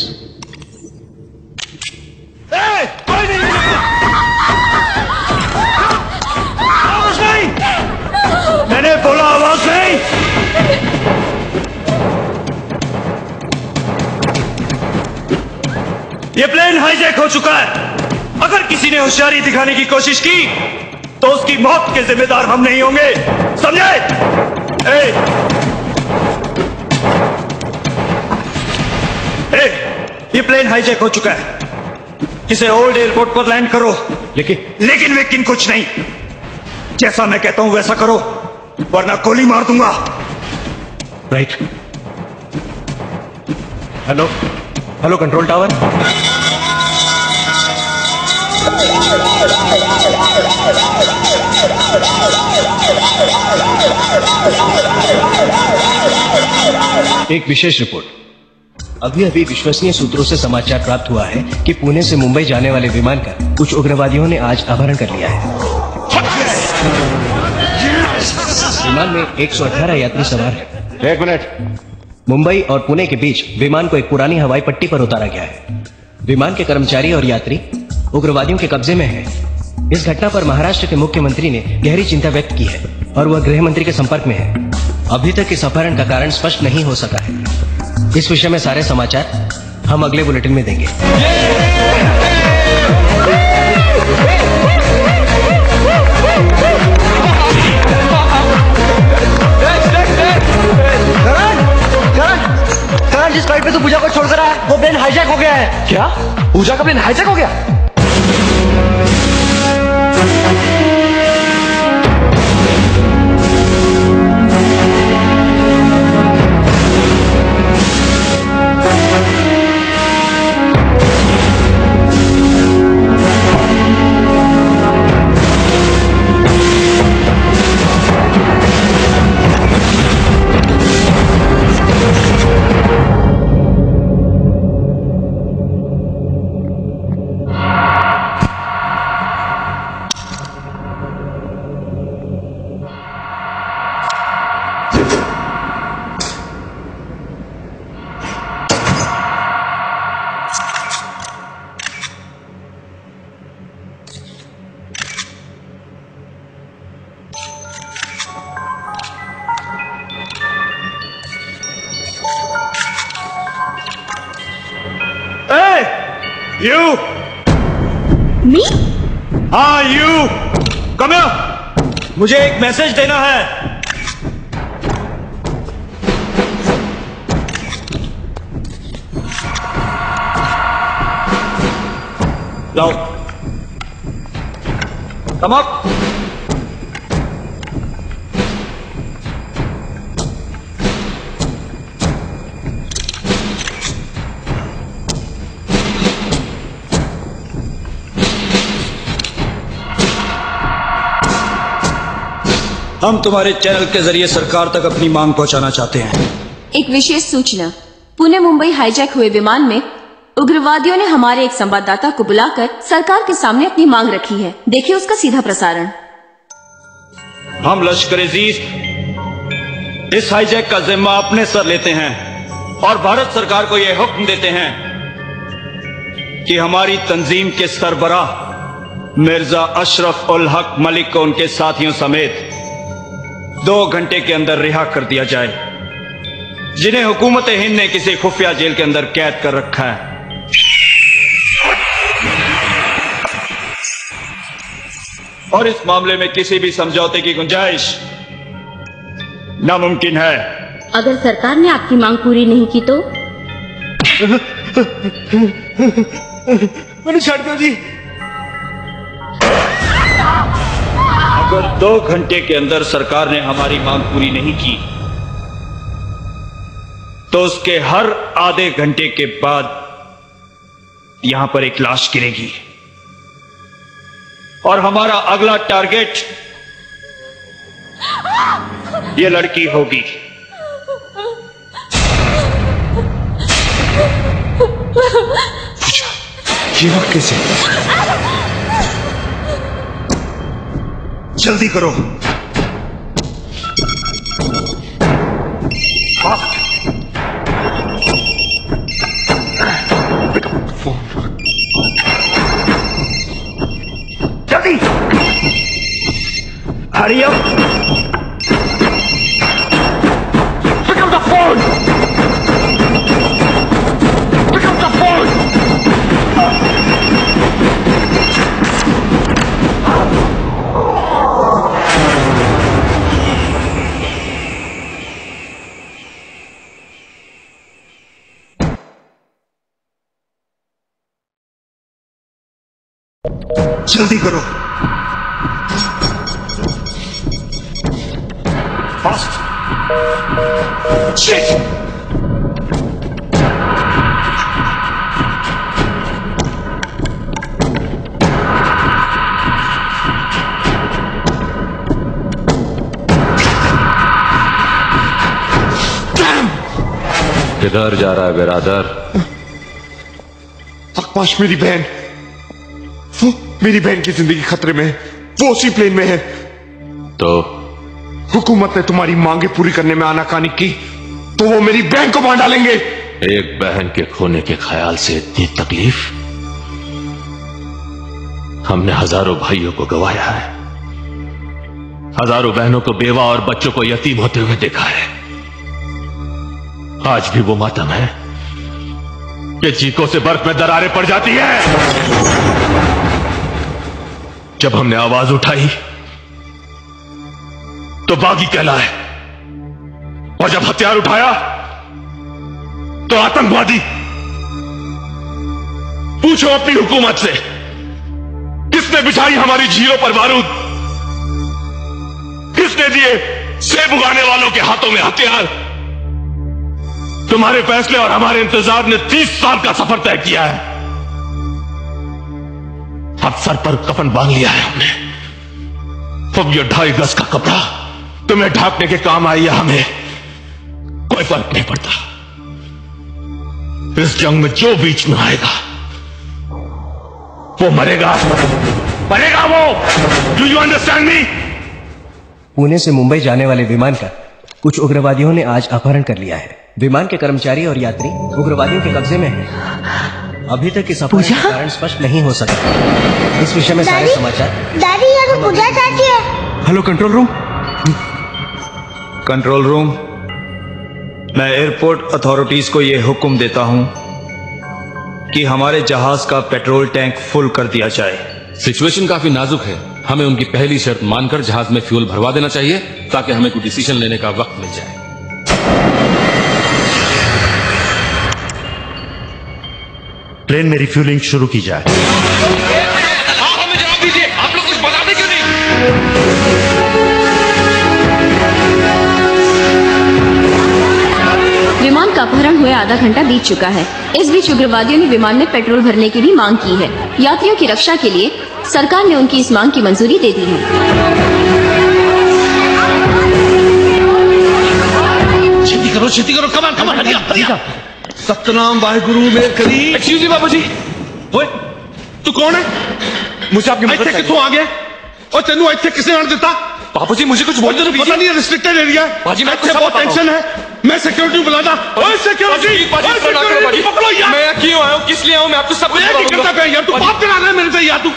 आवाज नहीं, मैंने बोला आवाज नहीं। ये प्लेन हाईजैक हो चुका है। अगर किसी ने होशियारी दिखाने की कोशिश की तो उसकी मौत के जिम्मेदार हम नहीं होंगे, समझे? ये प्लेन हाईजैक हो चुका है, इसे ओल्ड एयरपोर्ट पर लैंड करो। लेकिन कुछ नहीं, जैसा मैं कहता हूं वैसा करो, वरना गोली मार दूंगा। राइट। Hello control tower. एक विशेष रिपोर्ट। अभी विश्वसनीय सूत्रों से समाचार प्राप्त हुआ है कि पुणे से मुंबई जाने वाले विमान का कुछ उग्रवादियों ने आज अपहरण कर लिया है। विमान में 118 यात्री सवार हैं। 1 मिनट। मुंबई और पुणे के बीच विमान को एक पुरानी हवाई पट्टी पर उतारा गया है। विमान के कर्मचारी और यात्री उग्रवादियों के कब्जे में है। इस घटना पर महाराष्ट्र के मुख्यमंत्री ने गहरी चिंता व्यक्त की है और वह गृह मंत्री के संपर्क में है। अभी तक इस अपहरण का कारण स्पष्ट नहीं हो सका है। इस विषय में सारे समाचार हम अगले बुलेटिन में देंगे। जिस फ्लाइट पे तू पूजा को छोड़कर आया वो प्लेन हाईजैक हो गया है। क्या? पूजा का प्लेन हाईजैक हो गया? You! Me? हाँ you! Come here! मुझे एक मैसेज देना है। लाओ। Come up! हम तुम्हारे चैनल के जरिए सरकार तक अपनी मांग पहुंचाना चाहते हैं। एक विशेष सूचना। पुणे मुंबई हाईजैक हुए विमान में उग्रवादियों ने हमारे एक संवाददाता को बुलाकर सरकार के सामने अपनी मांग रखी है। देखिए उसका सीधा प्रसारण। हम लश्कर-ए-ज़ीज़ इस हाईजैक का जिम्मा अपने सर लेते हैं और भारत सरकार को यह हुक्म देते हैं कि हमारी तंजीम के सरबराह मिर्जा अशरफ उल हक मलिक को उनके साथियों समेत 2 घंटे के अंदर रिहा कर दिया जाए, जिन्हें हुकूमत हिंद ने किसी खुफिया जेल के अंदर कैद कर रखा है। और इस मामले में किसी भी समझौते की गुंजाइश नामुमकिन है। अगर सरकार ने आपकी मांग पूरी नहीं की तो? मैंने छाड़ दो जी। अगर 2 घंटे के अंदर सरकार ने हमारी मांग पूरी नहीं की तो उसके हर आधे घंटे के बाद यहां पर एक लाश गिरेगी और हमारा अगला टारगेट ये लड़की होगी। ये वक्त कैसे? जल्दी करो। Hurry up! Pick up the phone! Pick up the phone! जल्दी करो। Fast! Shit! किधर जा रहा है बिरादर? बकवास, मेरी बहन, वो मेरी बहन की जिंदगी खतरे में है, वो उसी प्लेन में है। तो हुकूमत ने तुम्हारी मांगे पूरी करने में आनाकानी की तो वो मेरी बहन को मार डालेंगे। एक बहन के खोने के ख्याल से इतनी तकलीफ? हमने हजारों भाइयों को गंवाया है, हजारों बहनों को बेवा और बच्चों को यतीम होते हुए देखा है। आज भी वो मातम है कि चीखों से बर्फ में दरारें पड़ जाती है। जब हमने आवाज उठाई तो बागी कहलाए, और जब हथियार उठाया तो आतंकवादी। पूछो अपनी हुकूमत से, किसने बिछाई हमारी झीलों पर बारूद? किसने दिए सेब उगाने वालों के हाथों में हथियार? तुम्हारे फैसले और हमारे इंतजार ने 30 साल का सफर तय किया है। अब सर पर कफन बांध लिया है हमने, अब ये 2.5 गज का कपड़ा तुम्हें ढांकने के काम आई है, हमें कोई फर्क नहीं पड़ता। इस जंग में जो बीच में आएगा वो मरेगा, मरेगा वो। Do you understand me? Pune से मुंबई जाने वाले विमान का कुछ उग्रवादियों ने आज अपहरण कर लिया है। विमान के कर्मचारी और यात्री उग्रवादियों के कब्जे में हैं। अभी तक इस अपहरण का कारण स्पष्ट नहीं हो सका। इस विषय में सारे समाचार। दादी, यहाँ तो पूजा चाहती है। Hello control room. Control room, मैं एयरपोर्ट अथॉरिटीज को यह हुक्म देता हूं कि हमारे जहाज का पेट्रोल टैंक फुल कर दिया जाए। सिचुएशन काफी नाजुक है, हमें उनकी पहली शर्त मानकर जहाज में फ्यूल भरवा देना चाहिए ताकि हमें कोई डिसीजन लेने का वक्त मिल जाए। प्लेन में रिफ्यूलिंग शुरू की जाए। हाँ, हमें जवाब दीजिए, आप लोग कुछ बताते क्यों नहीं? विमान का अपहरण हुए आधा घंटा बीत चुका है। इस बीच उग्रवादियों ने विमान में पेट्रोल भरने की भी मांग की है। यात्रियों की रक्षा के लिए सरकार ने उनकी इस मांग की मंजूरी दे दी है। छेती करो, कमान कमान, हटिया। सतनाम वाहेगुरु मेरे करीब। एक्सक्यूज मी बाबूजी। ओए, तू कौन है? मुझे आपकी मदद चाहिए। कितों आ गया? और तेनू इत्थे किसने आने दिता? बाबूजी मुझे कुछ बोलने दो, पता नहीं, रिस्ट्रिक्टेड एरिया है। बाजी मैं इत्थे बहुत टेंशन है। मैं सिक्योरिटी बुलाना। ओए सिक्योरिटी, पकड़ो यार। मैं क्यों आया हूँ, किस लिए आया हूँ, मैं आपको सब कुछ करता है यार। तू बात करा रहा है मेरे से यार। तू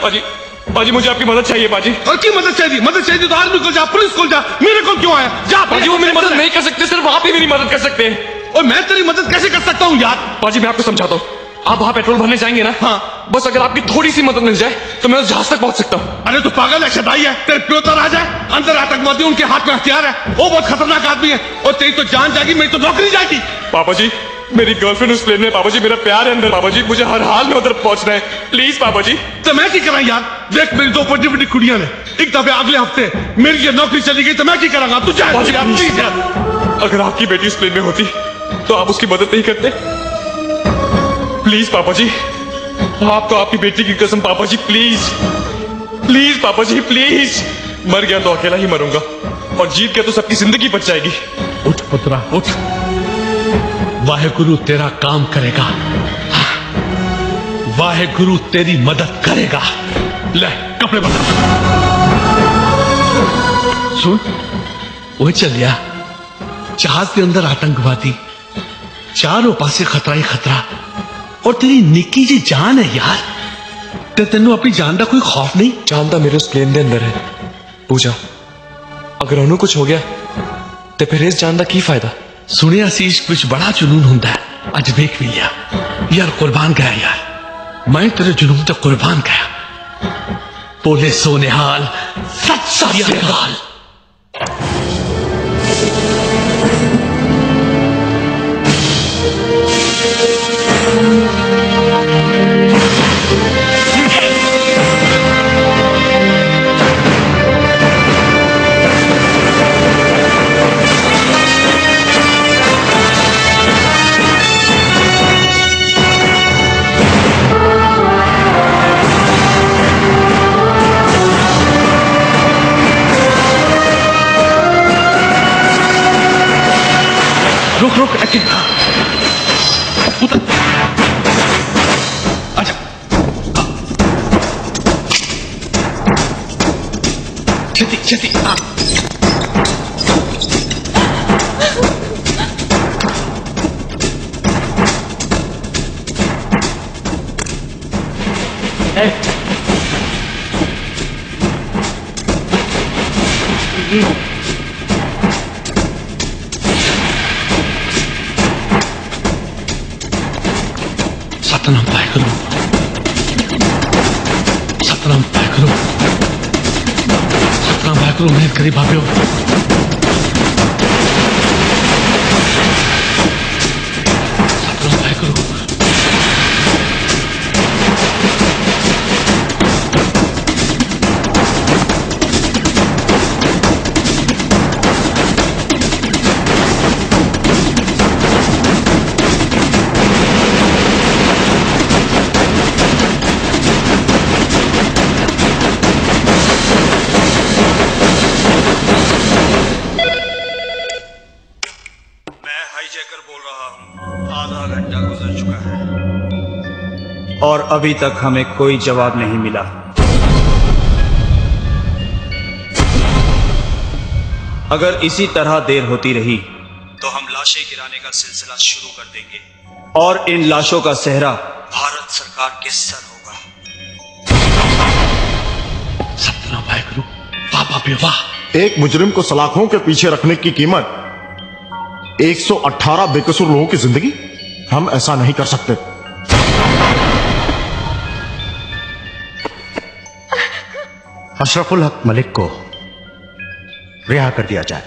बाजी मुझे आपकी मदद चाहिए बाजी। और की मदद चाहिए? मदद चाहिए तो आर्मी को जा, पुलिस को जा, मेरे को क्यों आया? जा बाजी, वो मेरी मदद नहीं कर सकते, सिर्फ आप ही मेरी मदद कर सकते हैं। और मैं तेरी मदद कैसे कर सकता हूँ यार? बाजी मैं आपको समझाता हूँ, आप वहां पेट्रोल भरने जाएंगे ना? हाँ। बस अगर आपकी थोड़ी सी मदद मिल जाए तो मैं उस जहाज तक पहुंच सकता हूँ। अरे तू पागल है, शदाई है? तेरे प्यो तो आ जाए, अंदर आतंकवादी उनके हाथ में हथियार है, वो बहुत खतरनाक आदमी है, और तेरी तो जान जाएगी, मेरी तो नौकरी जाएगी। पापा जी, मेरी गर्लफ्रेंड उस प्लेन में, पापा जी मेरा प्यार है अंदर, पापा जी मुझे हर हाल में उधर पहुंचना है, प्लीज पापा जी। तो मैं क्या करा यार? देख मेरी 2 बड़ी बड़ी कुड़ियां ने, एक दफे अगले हफ्ते मेरी ये नौकरी चली गई तो मैं क्या करांगा? तू जा यार। अगर आपकी बेटी उस प्लेन में होती तो आप उसकी मदद नहीं करते? प्लीज पापा जी, आपको आपकी बेटी की कसम पापा जी, प्लीज प्लीज पापा जी प्लीज। मर गया तो अकेला ही मरूंगा, और जीत गया तो सबकी जिंदगी बच जाएगी। उठ पुत्रा उठ, वाहेगुरु तेरा काम करेगा, वाहेगुरु तेरी मदद करेगा। ले कपड़े बदल। सुन, वो चलिया जहाज के अंदर आतंकवादी, चारों पासे खतरा ही खतरा, और तेरी निक्की जी जान है यार। ते तेनू अपनी जान का कोई खौफ नहीं? जान तो मेरे उस प्लेन के अंदर है पूजा, अगर ਉਹਨੂੰ कुछ हो गया तो फिर इस जान का की फायदा? सुनिया शीश कुछ बड़ा जुनून होता है, अज देख भी लिया यार। कुर्बान गया यार, मैं तेरे जुनून तो कुर्बान गया। बोले सोनेहाल सत श्री अकाल। रुक रुक अकिल, उतर। अच्छा छेती छेती। सतनाम पाए करो, सतनाम पाए करो, सतनाम पाए करो। मेहनत करी भाभ्यो। सतनाम पाए करो। और अभी तक हमें कोई जवाब नहीं मिला। अगर इसी तरह देर होती रही तो हम लाशें गिराने का सिलसिला शुरू कर देंगे और इन लाशों का सेहरा भारत सरकार के सर होगा। सतनाम पाए करो बाबा बेवा। एक मुजरिम को सलाखों के पीछे रखने की कीमत 118 बेकसूर लोगों की जिंदगी। हम ऐसा नहीं कर सकते। अशरफुल हक मलिक को रिहा कर दिया जाए।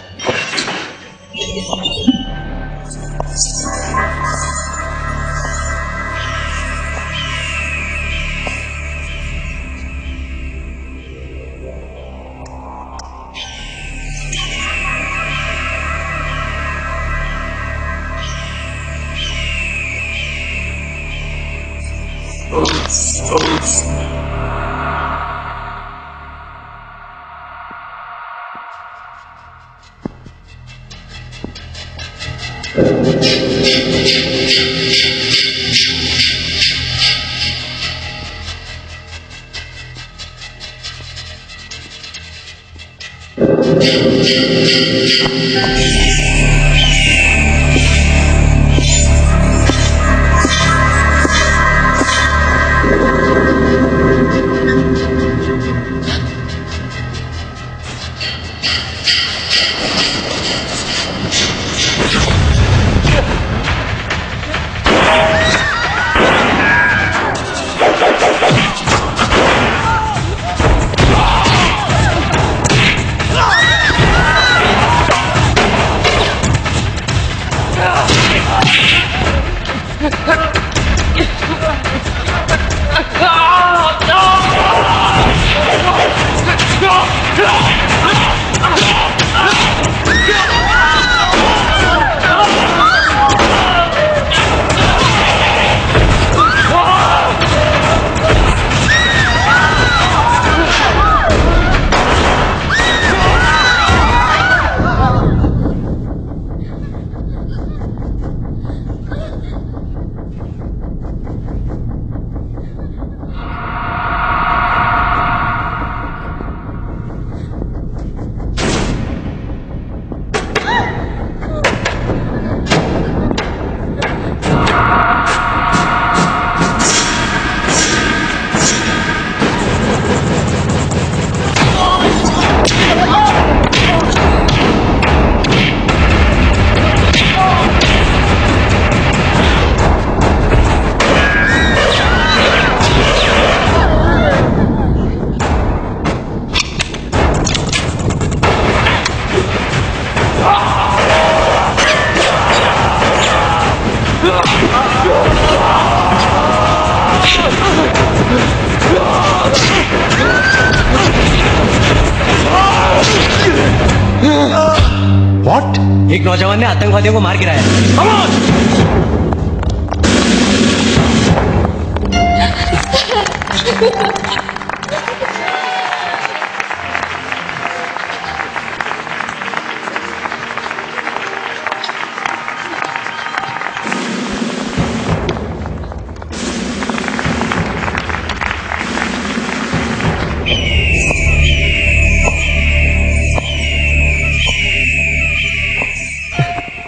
व्हाट? एक नौजवान ने आतंकवादियों को मार गिराया।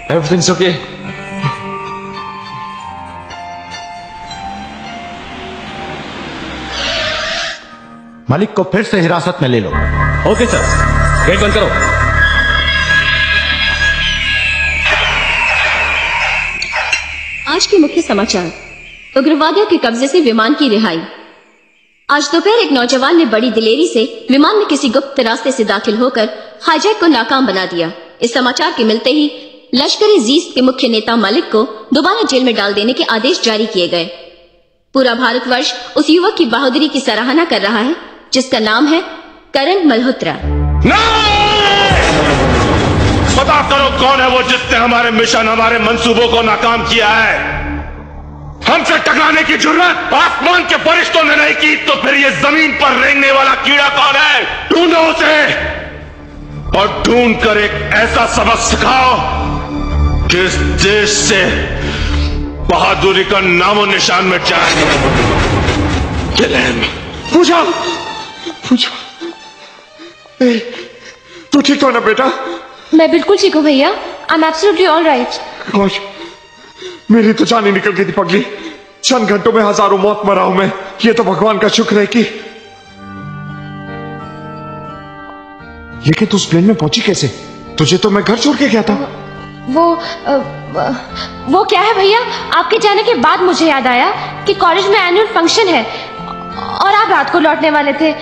Everything's okay. मालिक को फिर से हिरासत में ले लो। ओके सर, गेट बंद करो। आज के मुख्य समाचार। उग्रवादियों के कब्जे से विमान की रिहाई। आज दोपहर एक नौजवान ने बड़ी दिलेरी से विमान में किसी गुप्त रास्ते से दाखिल होकर हाईजैक को नाकाम बना दिया। इस समाचार के मिलते ही लश्कर-ए जीस्त के मुख्य नेता मलिक को दोबारा जेल में डाल देने के आदेश जारी किए गए। पूरा भारतवर्ष उस युवक की बहादुरी की सराहना कर रहा है जिसका नाम है करण मल्होत्रा। पता करो कौन है वो जिसने हमारे मिशन, हमारे मंसूबों को नाकाम किया है। हमसे टकराने की जुर्रत आसमान के फरिश्तों ने नहीं की, तो फिर ये जमीन पर रेंगने वाला कीड़ा कौन है? ढूंढो उसे और ढूंढ कर एक ऐसा सबक सिखाओ कि इस देश से बहादुरी का नामो निशान मिट जाए। पूजा, पूजा, तू ठीक हो ना बेटा? मैं बिल्कुल ठीक हूँ भैया। I am absolutely all right. Gosh, मेरी तो जान ही निकल गई थी पगली। चंद घंटों में हजारों मौत मरा हूं मैं। ये तो भगवान का शुक्र है कि। लेकिन तू उस प्लेन में पहुंची कैसे? तुझे तो मैं घर छोड़ के गया था। वो क्या है भैया, आपके जाने के बाद मुझे याद आया कि कॉलेज में एनुअल फंक्शन है और आप रात को लौटने वाले थे,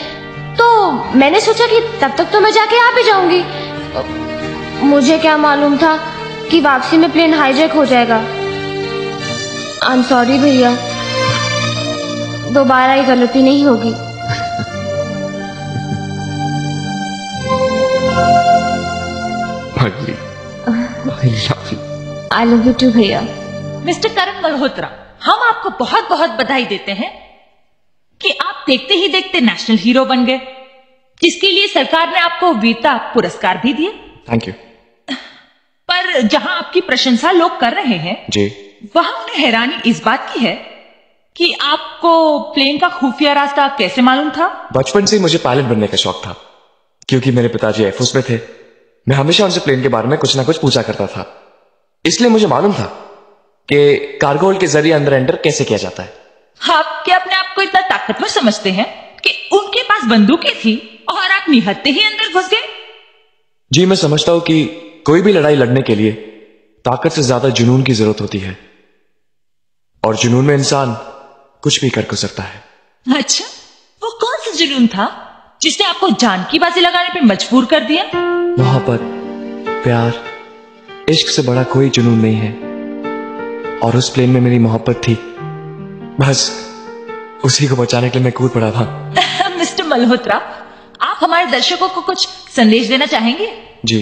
तो मैंने सोचा कि तब तक तो मैं जाके आ भी जाऊंगी। मुझे क्या मालूम था कि वापसी में प्लेन हाईजैक हो जाएगा। आई एम सॉरी भैया, दोबारा ये गलती नहीं होगी। आई लव यू टू भैया। मिस्टर करण मल्होत्रा, हम आपको बहुत बहुत बधाई देते हैं कि आप देखते ही देखते नेशनल हीरो बन गए, जिसके लिए सरकार ने आपको वीरता पुरस्कार भी दिए। Thank you. पर जहां आपकी प्रशंसा लोग कर रहे हैं जी, वहां उन्हें हैरानी इस बात की है कि आपको प्लेन का खुफिया रास्ता कैसे मालूम था? बचपन से मुझे पायलट बनने का शौक था, क्योंकि मेरे पिताजी एयरफोर्स में थे। मैं हमेशा उनसे प्लेन के बारे में कुछ ना कुछ पूछा करता था, इसलिए मुझे मालूम था कि कार्गो होल्ड के जरिए अंदर एंटर कैसे किया जाता है। आप क्या अपने आप को इतना ताकतवर समझते हैं कि उनके पास बंदूकें थी और आप निहत्ते ही अंदर घुस गए? जी, मैं समझता हूं कि कोई भी लड़ाई लड़ने के लिए ताकत से ज्यादा जुनून की जरूरत होती है, और जुनून में इंसान कुछ भी कर सकता है। अच्छा, वो कौन सा जुनून था जिसने आपको जान की बाजी लगाने पर मजबूर कर दिया? मोहब्बत, प्यार, इश्क से बड़ा कोई जुनून नहीं है, और उस प्लेन में मेरी मोहब्बत थी। बस उसी को बचाने के लिए मैं कूद पड़ा था। मिस्टर मल्होत्रा, आप हमारे दर्शकों को कुछ संदेश देना चाहेंगे? जी,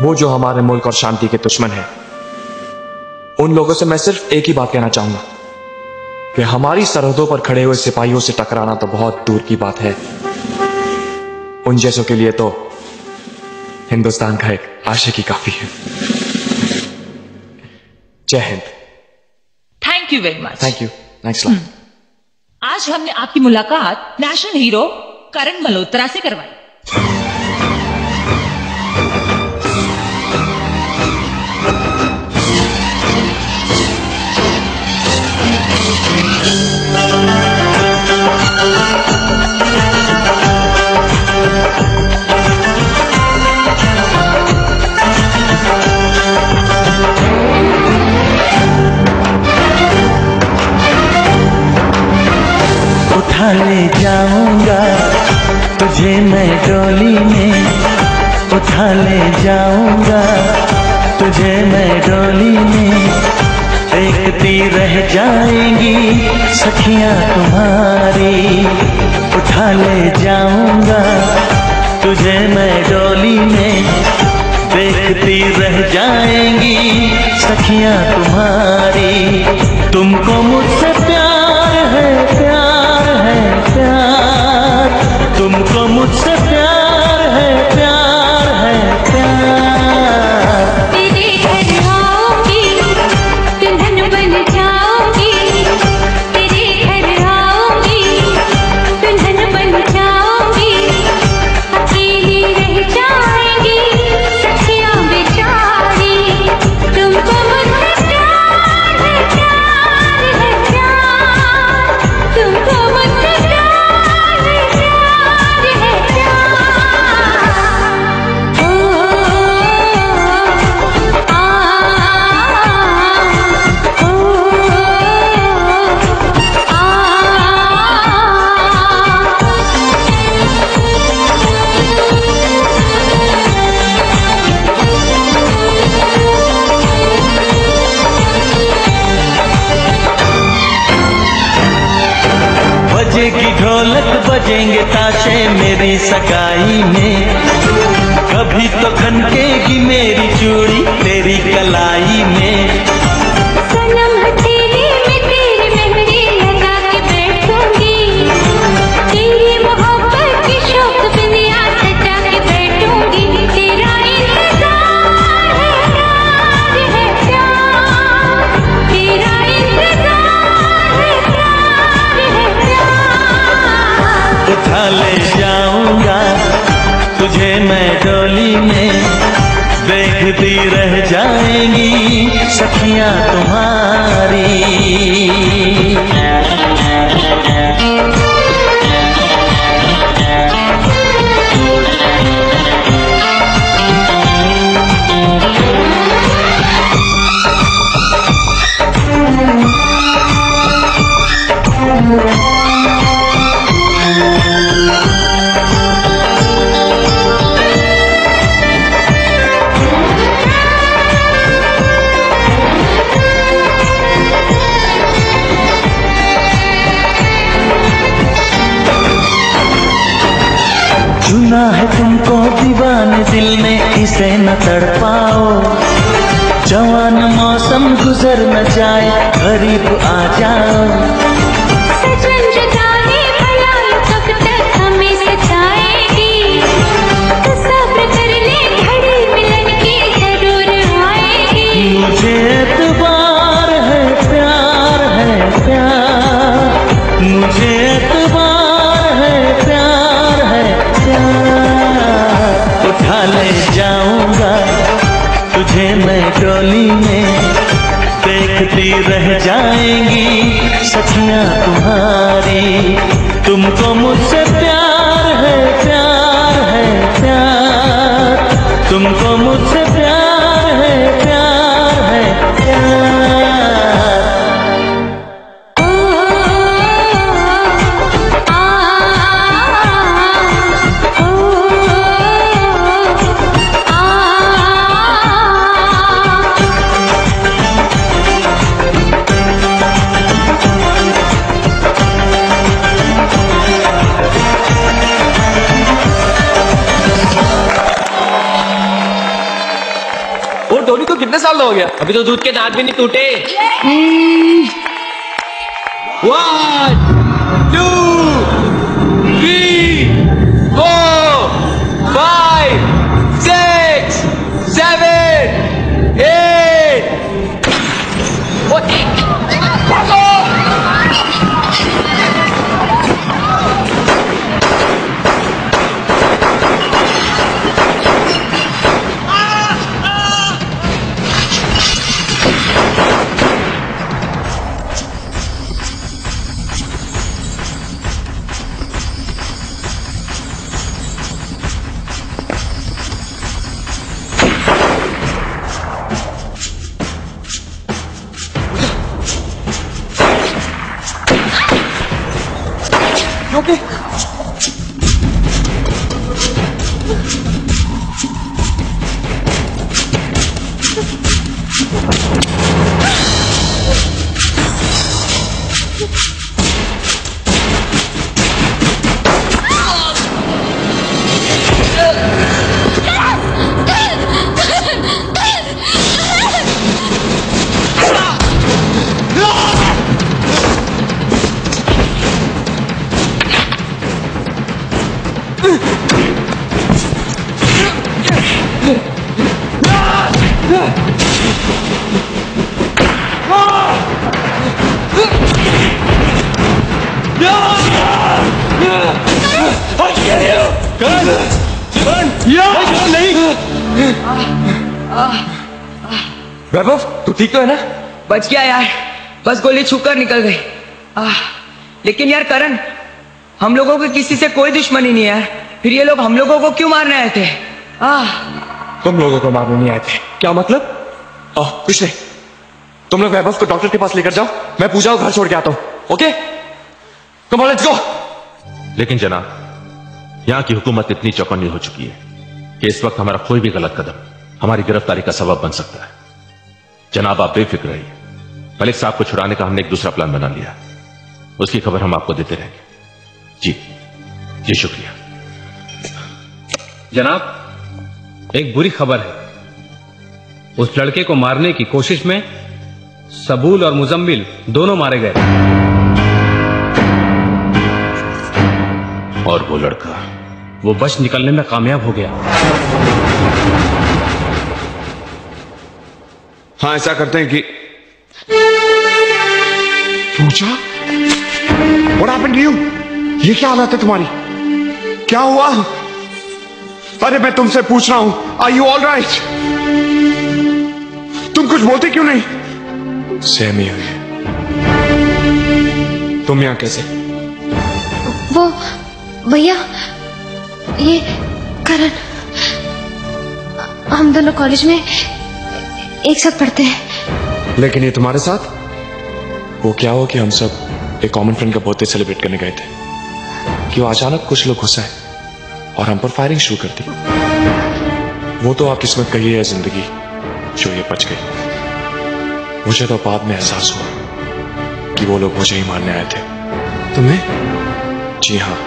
वो जो हमारे मुल्क और शांति के दुश्मन हैं, उन लोगों से मैं सिर्फ एक ही बात कहना चाहूंगा कि हमारी सरहदों पर खड़े हुए सिपाहियों से टकराना तो बहुत दूर की बात है। उन जैसों के लिए तो हिंदुस्तान का एक आशिक ही काफी है। जय Hind. Thank you very much. Thank you, thanks lot. आज हमने आपकी मुलाकात नेशनल हीरो करण मल्होत्रा से करवाई। उठा ले जाऊंगा तुझे मैं डोली में, उठा ले जाऊंगा तुझे मैं डोली में। देखती रह जाएंगी सखियां तुम्हारी, उठा उठा ले जाऊंगा तुझे मैं डोली में, देखती रह जाएंगी सखियां तुम्हारी। तुमको मुझसे प्यार है, प्यार है, प्यार, तुमको मुझसे प्यार है, प्यार है, प्यार। तेरे घर आऊंगी, दुल्हन बन जाऊंगी, तेरे घर आऊंगी, दुल्हन बन जाऊंगी, अकेली रह जाएंगी सखियां बेचारी। तुमको मुझसे प्यार है, प्यार है, प्यार, तुमको मुझसे प्यार है, प्यार है, प्यार। ओ बजेगी ढोलक बजेंगे ताशे मेरी सगाई में, कभी तो खनकेगी मेरी चूड़ी तेरी कलाई में। सनम हथेली में तेरी मेहंदी लगा के बैठूंगी, तेरी मोहब्बत की शौक बिंदिया सजा के बैठूंगी। तेरा इंतजार है, प्यार है, प्यार, तेरा इंतजार है, प्यार है, प्यार। उठा ले जाऊंगा तुझे मैं डोली में, देखती रह जाएंगी सखियां तुम्हारी। चुना है तुमको दीवाने दिल में, इसे न तड़पाओ, जवान मौसम गुजर न जाए करीब आ जाओ। सजन जुदाई भला कब तक हमें सताएगी, तो सब्र कर ले घड़ी मिलन की जरूर आएगी। मुझे एतबार है, प्यार है, प्यार, मुझे एतबार है, प्यार है, प्यार। उठा ले जाऊंगा तुझे मैं डोली में, देखती रह जाएंगी सखियां तुम्हारी। तुमको मुझसे प्यार है, प्यार है, प्यार, तुमको मुझसे प्यार है, प्यार है, प्यार। वो टोनी को कितने साल हो गया? अभी तो दूध के दांत भी नहीं टूटे। 1 2 3 4 5 6 7 8। Okay. वैभव, तू ठीक तो है ना? बच गया यार, बस गोली छूकर निकल गई। लेकिन यार करण, हम लोगों को किसी से कोई दुश्मनी नहीं है, फिर ये लोग हम लोगों को क्यों मारने आए थे? तुम लोगों को मारने नहीं आए थे। क्या मतलब? कुछ नहीं, तुम लोग वैभव को डॉक्टर के पास लेकर जाओ, मैं पूजा को घर छोड़ के आता हूं। Okay, come on let's go. लेकिन जनाब, यहां की हुकूमत इतनी चौकन्नी हो चुकी है कि इस वक्त हमारा कोई भी गलत कदम हमारी गिरफ्तारी का सबब बन सकता है। जनाब आप बेफिक्र रहिए, मलिक साहब को छुड़ाने का हमने एक दूसरा प्लान बना लिया, उसकी खबर हम आपको देते रहेंगे। जी शुक्रिया। जनाब, एक बुरी खबर है, उस लड़के को मारने की कोशिश में सबूल और मुजम्मिल दोनों मारे गए। और वो लड़का? वो बच निकलने में कामयाब हो गया। हाँ, ऐसा करते हैं कि पूजा, What happened to you? ये क्या हालत है तुम्हारी? क्या हुआ? अरे मैं तुमसे पूछ रहा हूं, Are you all right? तुम कुछ बोलते क्यों नहीं? सहमी हुई है। तुम यहां कैसे? वो भैया, ये करण, हम दोनों कॉलेज में एक साथ पढ़ते हैं। लेकिन ये तुम्हारे साथ? वो क्या हुआ कि हम सब एक कॉमन फ्रेंड का बर्थडे सेलिब्रेट करने गए थे कि वो अचानक कुछ लोग घुस आए और हम पर फायरिंग शुरू कर दी। वो तो आप किस्मत कही है जिंदगी जो ये बच गई। मुझे तो बाद में एहसास हुआ कि वो लोग मुझे ही मारने आए थे। तुम्हें? जी हाँ,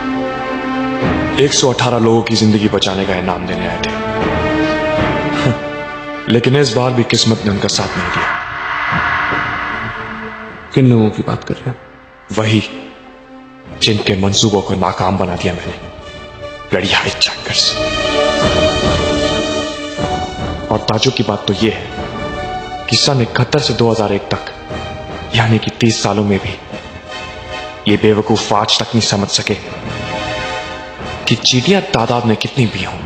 118 लोगों की जिंदगी बचाने का इनाम देने आए थे। लेकिन इस बार भी किस्मत ने उनका साथ नहीं दिया। किन लोगों की बात कर रहे हैं? वही जिनके मंसूबों को नाकाम बना दिया मैंने, ब्लडी हाईजैकर्स। और ताजुब की बात तो यह है कि सन 71 से 2001 तक, यानी कि 30 सालों में भी ये बेवकूफ आज तक नहीं समझ सके कि चींटियां तादाद में कितनी भी हों,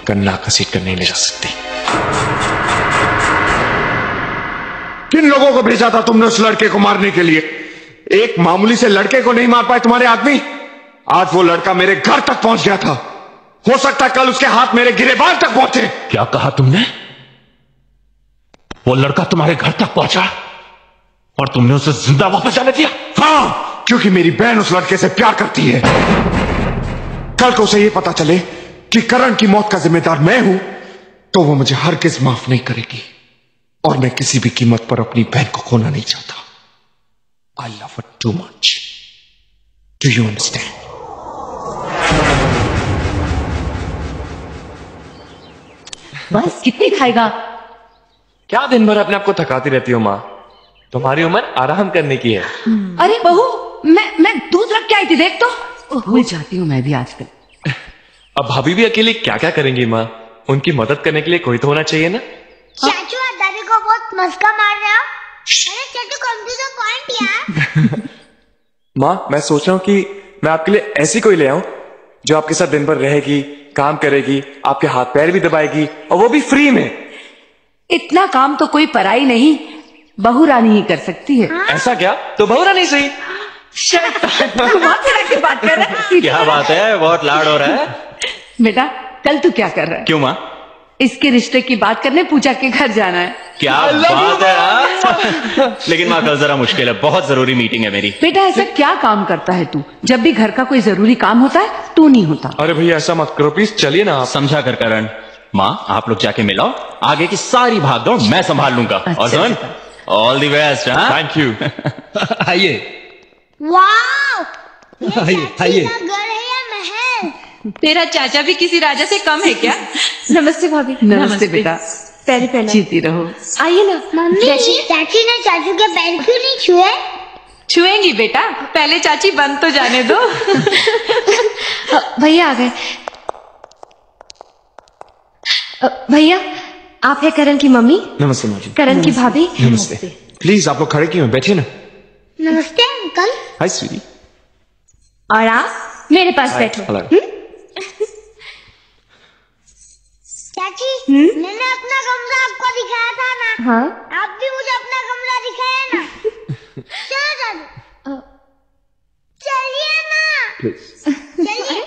गन्ना घसीट कर नहीं ले जा सकती। किन लोगों को भेजा था तुमने उस लड़के को मारने के लिए? एक मामूली से लड़के को नहीं मार पाए तुम्हारे आदमी? आज वो लड़का मेरे घर तक पहुंच गया था, हो सकता है कल उसके हाथ मेरे गिरेबान तक पहुंचे। क्या कहा तुमने? वो लड़का तुम्हारे घर तक पहुंचा और तुमने उसे जिंदा वापस जाने दिया? हाँ, क्योंकि मेरी बहन उस लड़के से प्यार करती है। कल को उसे यह पता चले कि करण की मौत का जिम्मेदार मैं हूं, तो वो मुझे हरगिज माफ नहीं करेगी। और मैं किसी भी कीमत पर अपनी बहन को खोना नहीं चाहता। I love her too much. Do you understand? बस कितनी खाएगा? क्या दिन भर अपने आप को थकाती रहती हो माँ? तुम्हारी उम्र आराम करने की है। अरे बहू, मैं दूध रख के आई थी, देख तो। भूल जाती हूँ मैं भी आजकल। अब भाभी भी अकेले क्या क्या करेंगी माँ? उनकी मदद करने के लिए कोई तो होना चाहिए ना। चाचू आप दादी को बहुत मस्का मार रहे हो। अरे चाचू कंप्यूटर कौन यार? माँ, मैं सोच रहा हूँ कि मैं आपके लिए ऐसी कोई ले आऊं जो आपके साथ दिन भर रहेगी, काम करेगी, आपके हाथ पैर भी दबाएगी, और वो भी फ्री में। इतना काम तो कोई पराई नहीं, बहू रानी ही कर सकती है। ऐसा क्या? तो बहू रानी सही। बात कर रहा है। क्या बात है, बहुत लाड हो रहा है। बेटा, कल तू क्या कर रहा है? क्यों माँ? इसके रिश्ते की बात करने पूजा के घर जाना है। क्या बात है यार। लेकिन माँ, कल जरा मुश्किल है, बहुत जरूरी मीटिंग है मेरी। बेटा, ऐसा क्या काम करता है तू? जब भी घर का कोई जरूरी काम होता है तू नहीं होता। अरे भैया ऐसा मत करो प्लीज, चलिए ना आप। समझा कर करण। माँ, आप लोग जाके मिलाओ, आगे की सारी भागदौड़ मैं संभाल लूंगा। और सुन, all the best. Thank you. आइए वाह, आइए आइए। घर है या महल? तेरा चाचा भी किसी राजा से कम है क्या? नमस्ते भाभी। नमस्ते बेटा, पैर पहना। जीती रहो। आइए ना मम्मी, चाची ने चाचू के पैर क्यों नहीं छुए? छुएंगी बेटा, पहले चाची बंद तो जाने दो। भैया आ गए। भैया आप है करण की मम्मी? नमस्ते माँ जी। करण की भाभी? नमस्ते। प्लीज आप लोग खड़े क्यों हैं? बैठिए ना। नमस्ते अंकल। हाय स्वीटी। और आप मेरे पास बैठो। चाची मैंने अपना कमरा आपको दिखाया था ना? हाँ। आप भी मुझे अपना कमरा दिखाया ना? चलो दादू चलिए ना। चलिए।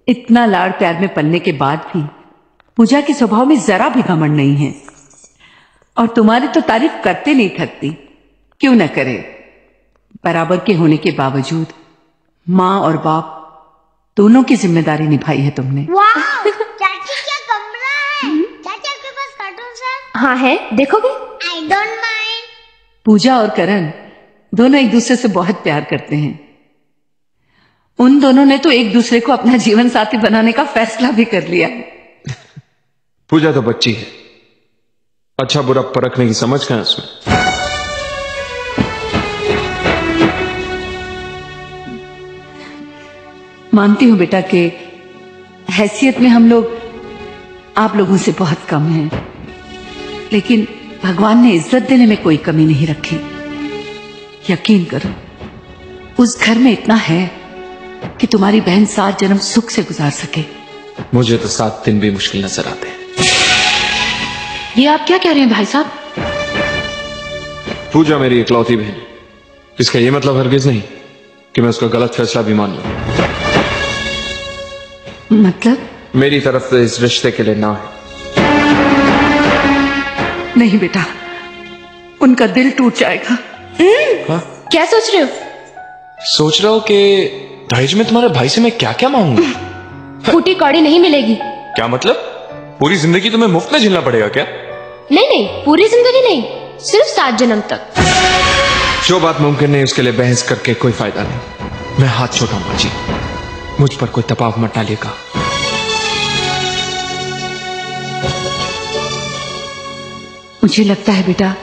इतना लाड़ प्यार में पलने के बाद भी पूजा के स्वभाव में जरा भी घमंड नहीं है, और तुम्हारी तो तारीफ करते नहीं थकती। क्यों न करे, बराबर के होने के बावजूद माँ और बाप दोनों की जिम्मेदारी निभाई है तुमने। वाह चाची क्या कमरा है। चाची आपके पास कार्टून्स है? हाँ है, देखोगे? I don't mind. पूजा और करण दोनों एक दूसरे से बहुत प्यार करते हैं। उन दोनों ने तो एक दूसरे को अपना जीवन साथी बनाने का फैसला भी कर लिया। पूजा तो बच्ची है, अच्छा बुरा परखने की समझ कहां है उसमें। मानती हूं बेटा कि हैसियत में हम लोग आप लोगों से बहुत कम हैं, लेकिन भगवान ने इज्जत देने में कोई कमी नहीं रखी। यकीन करो, उस घर में इतना है कि तुम्हारी बहन 7 जन्म सुख से गुजार सके। मुझे तो 7 दिन भी मुश्किल नजर आते हैं। ये आप क्या कह रहे हैं भाई साहब? पूजा मेरी इकलौती बहन है, इसका ये मतलब हरगिज नहीं कि मैं उसका गलत फैसला भी मान लूं। मतलब? मेरी तरफ से इस रिश्ते के लिए ना है। नहीं बेटा, उनका दिल टूट जाएगा। हाँ? क्या सोच रहे हो? सोच रहा हूं कि दहेज में तुम्हारे भाई से मैं क्या क्या मांगूंगा। फूटी कौड़ी नहीं मिलेगी। क्या मतलब? पूरी जिंदगी तुम्हें मुफ्त में झेलना पड़ेगा क्या? नहीं नहीं, पूरी जिंदगी नहीं, सिर्फ 7 जन्म तक। जो बात मुमकिन नहीं उसके लिए बहस करके कोई फायदा नहीं। मैं हाथ छोड़ाऊंगा जी, मुझ पर कोई दबाव मत डालिएगा। मुझे लगता है बेटा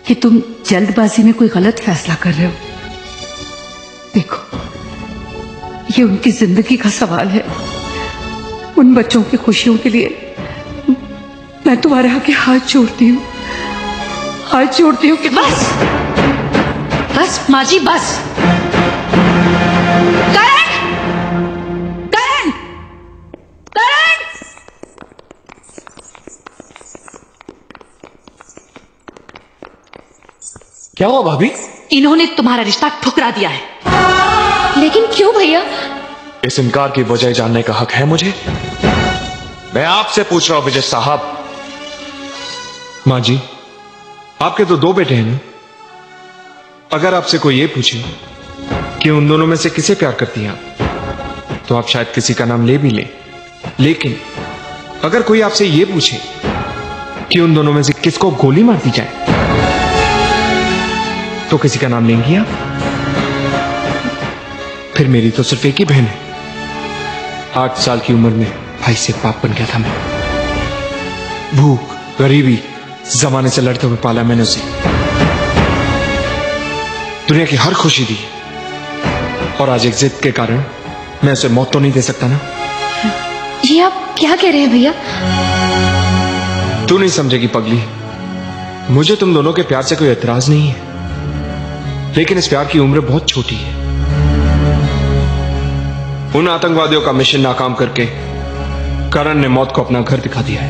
कि तुम जल्दबाजी में कोई गलत फैसला कर रहे हो। देखो, ये उनकी जिंदगी का सवाल है। उन बच्चों की खुशियों के लिए मैं तुम्हारे आगे हाथ जोड़ती हूँ, हाथ जोड़ती हूँ कि बस बस माँ जी बस। करण! करण! करण! क्या हुआ भाभी? इन्होंने तुम्हारा रिश्ता ठुकरा दिया है। लेकिन क्यों भैया? इस इनकार की वजह जानने का हक है मुझे। मैं आपसे पूछ रहा हूं विजय साहब। मां जी, आपके तो 2 बेटे हैं ना? अगर आपसे कोई ये पूछे कि उन दोनों में से किसे प्यार करती हैं आप, तो आप शायद किसी का नाम ले भी लें। लेकिन अगर कोई आपसे ये पूछे कि उन दोनों में से किसको गोली मार दी जाए, तो किसी का नाम लेंगी आप? फिर मेरी तो सिर्फ एक ही बहन है। 8 साल की उम्र में भाई से पाप बन गया था मैं। भूख, गरीबी, जमाने से लड़ते हुए पाला मैंने उसे। दुनिया की हर खुशी दी, और आज एक जिद के कारण मैं उसे मौत तो नहीं दे सकता ना। ये आप क्या कह रहे हैं भैया? तू नहीं समझेगी पगली। मुझे तुम दोनों के प्यार से कोई एतराज नहीं है, लेकिन इस प्यार की उम्र बहुत छोटी है। उन आतंकवादियों का मिशन नाकाम करके करण ने मौत को अपना घर दिखा दिया है।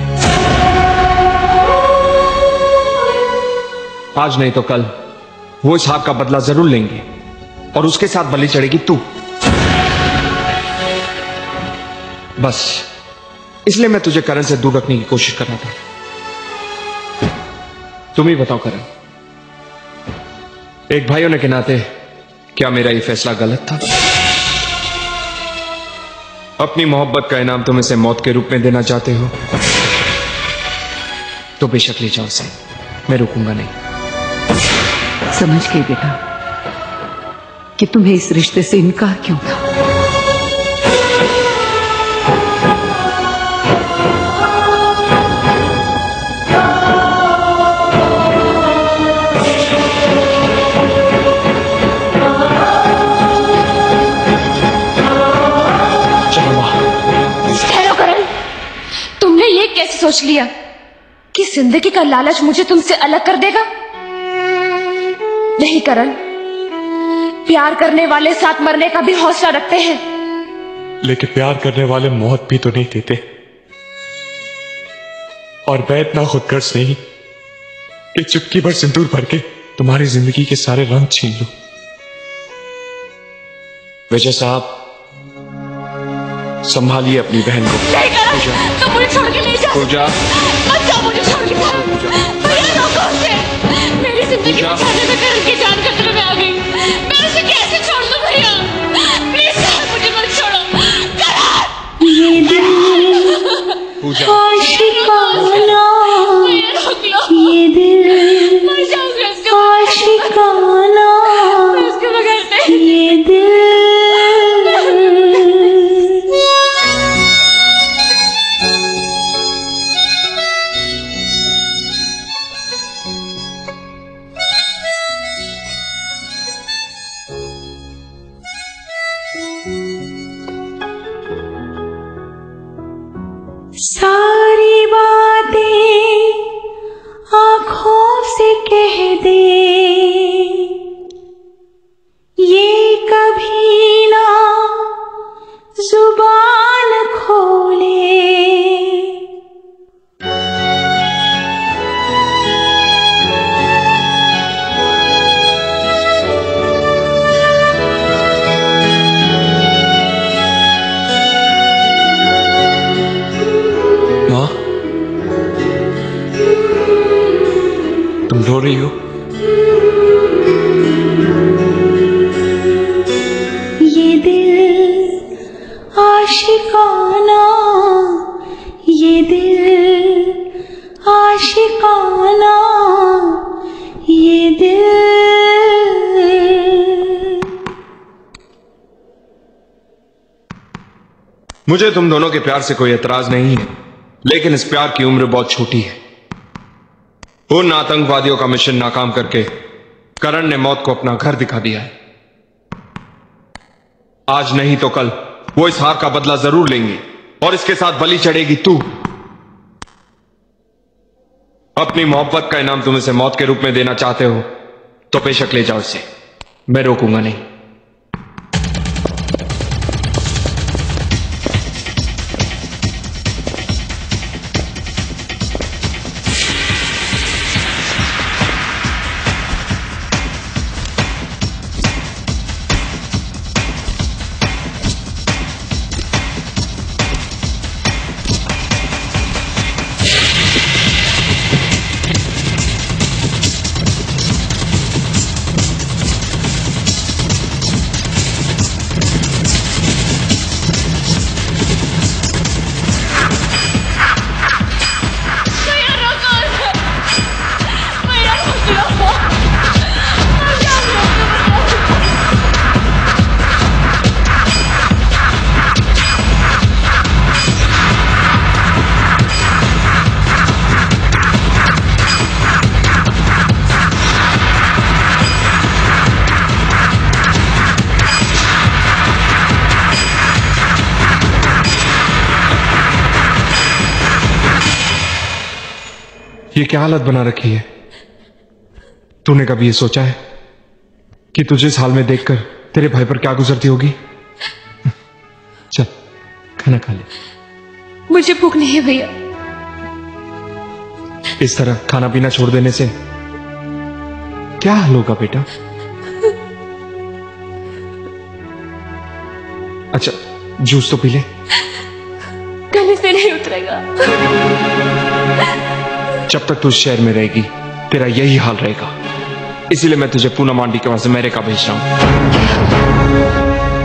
आज नहीं तो कल वो इस हाथ का बदला जरूर लेंगे, और उसके साथ बलि चढ़ेगी तू। बस इसलिए मैं तुझे करण से दूर रखने की कोशिश कर रहा था। तुम ही बताओ करण, एक भाई होने के नाते क्या मेरा ये फैसला गलत था? अपनी मोहब्बत का इनाम तुम इसे मौत के रूप में देना चाहते हो तो बेशक ले जाओ इसे, मैं रुकूंगा नहीं। समझ गई बेटा कि तुम्हें इस रिश्ते से इनकार क्यों था। सोच लिया कि जिंदगी का लालच मुझे तुमसे अलग कर देगा? नहीं करण, प्यार करने वाले साथ मरने का भी हौसला रखते हैं। लेकिन प्यार करने वाले मौत भी तो नहीं देते। और मैं इतना खुदगर्ज नहीं कि चुटकी भर सिंदूर भर के तुम्हारी जिंदगी के सारे रंग छीन लूं। विजय साहब, संभालिए अपनी बहन को। नहीं करण, तुम मुझे छोड़ के नहीं जा। पूजा, मत जाओ मुझे छोड़ के। भैया रोको उसे। मेरी जिंदगी बचाने में करण की जान खतरे में आ गई। मैं उसे कैसे छोड़ दूं भैया? प्लीज मुझे मत छोड़ो। करण, ये दिल आशिकाना, ये दिल आशिकाना, ये दिल। सारी बातें आँखों से कह दे, ये कभी ना जुबान खोले। माँ, तुम रो रही हो? ये दिल आशिकाना, ये दिल आशिकाना, ये दिल। मुझे तुम दोनों के प्यार से कोई एतराज नहीं है, लेकिन इस प्यार की उम्र बहुत छोटी है। उन आतंकवादियों का मिशन नाकाम करके करण ने मौत को अपना घर दिखा दिया है। आज नहीं तो कल वो इस हार का बदला जरूर लेंगे और इसके साथ बलि चढ़ेगी तू। अपनी मोहब्बत का इनाम तुम इसे मौत के रूप में देना चाहते हो तो बेशक ले जाओ इसे, मैं रोकूंगा नहीं। ये क्या हालत बना रखी है? तूने कभी ये सोचा है कि तुझे इस हाल में देखकर तेरे भाई पर क्या गुजरती होगी? चल खाना खा ले। मुझे भूख नहीं है भैया। इस तरह खाना पीना छोड़ देने से क्या हाल होगा बेटा? अच्छा जूस तो पी ले। गले से नहीं उतरेगा। जब तक तू इस शहर में रहेगी तेरा यही हाल रहेगा, इसीलिए मैं तुझे पूनम आंटी के पास अमेरिका भेज रहा हूं।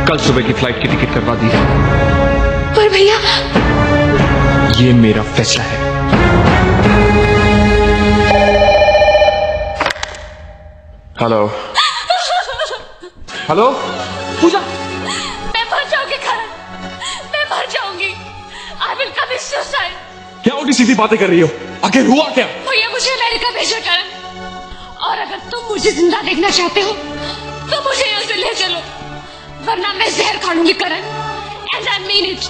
कल सुबह की फ्लाइट की टिकट करवा दी है। पर भैया ये मेरा फैसला है। हेलो हेलो पूजा, मैं मर जाऊंगी करण, मैं मर जाऊंगी। I will commit suicide. क्या उल्टी सीधी बातें कर रही हो? आखिर हुआ क्या? भैया मुझे अमेरिका भेजो करण, और अगर तुम मुझे जिंदा देखना चाहते हो तो मुझे यहाँ से ले चलो, वरना मैं जहर खा लूंगी Karan. And I mean it,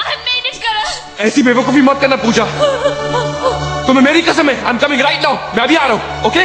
I mean it Karan. ऐसी बेवकूफी मत करना पूजा। तुम्हें मेरी कसम है, I am coming right now. मैं अभी आ रहा हूं, okay?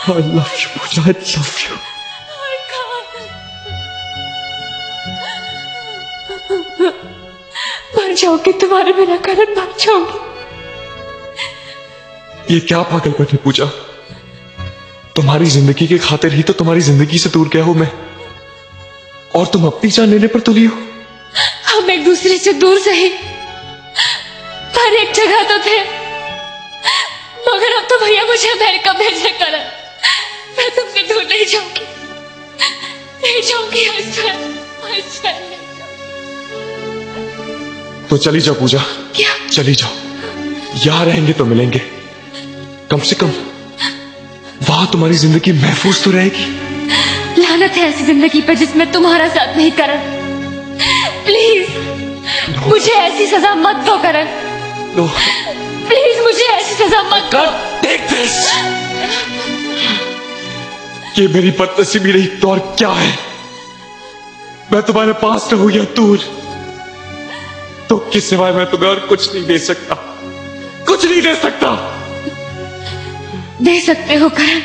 I love you, Pooja. I love you. मर जाओगे तुम्हारे बिना करण, मर जाओगे। ये क्या पागलपन है पूजा? तुम्हारी जिंदगी की खातिर ही तो तुम्हारी जिंदगी से दूर गया हूं मैं, और तुम अपनी जान लेने पर तुली हो। हम एक दूसरे से दूर सही, पर एक जगह तो थे। मगर अब तो भैया मुझे अमेरिका भेजने करण। मैं तुमसे दूर नहीं जाऊंगी, नहीं जाऊंगी। तो चली जाओ पूजा। क्या? चली जाओ, यहाँ रहेंगे तो मिलेंगे, कम से कम वहां तुम्हारी जिंदगी महफूज तो रहेगी। लानत है ऐसी जिंदगी पर जिसमें तुम्हारा साथ नहीं करण। प्लीज मुझे ऐसी सजा मत दो करण। प्लीज मुझे ऐसी सजा मत दो। ये मेरी बदनसीबी नहीं तो और क्या है? मैं तुम्हारे पास रहूं या दूर, तो किस सिवाय मैं तुम्हें और कुछ नहीं दे सकता, कुछ नहीं दे सकता। दे सकते हो करण,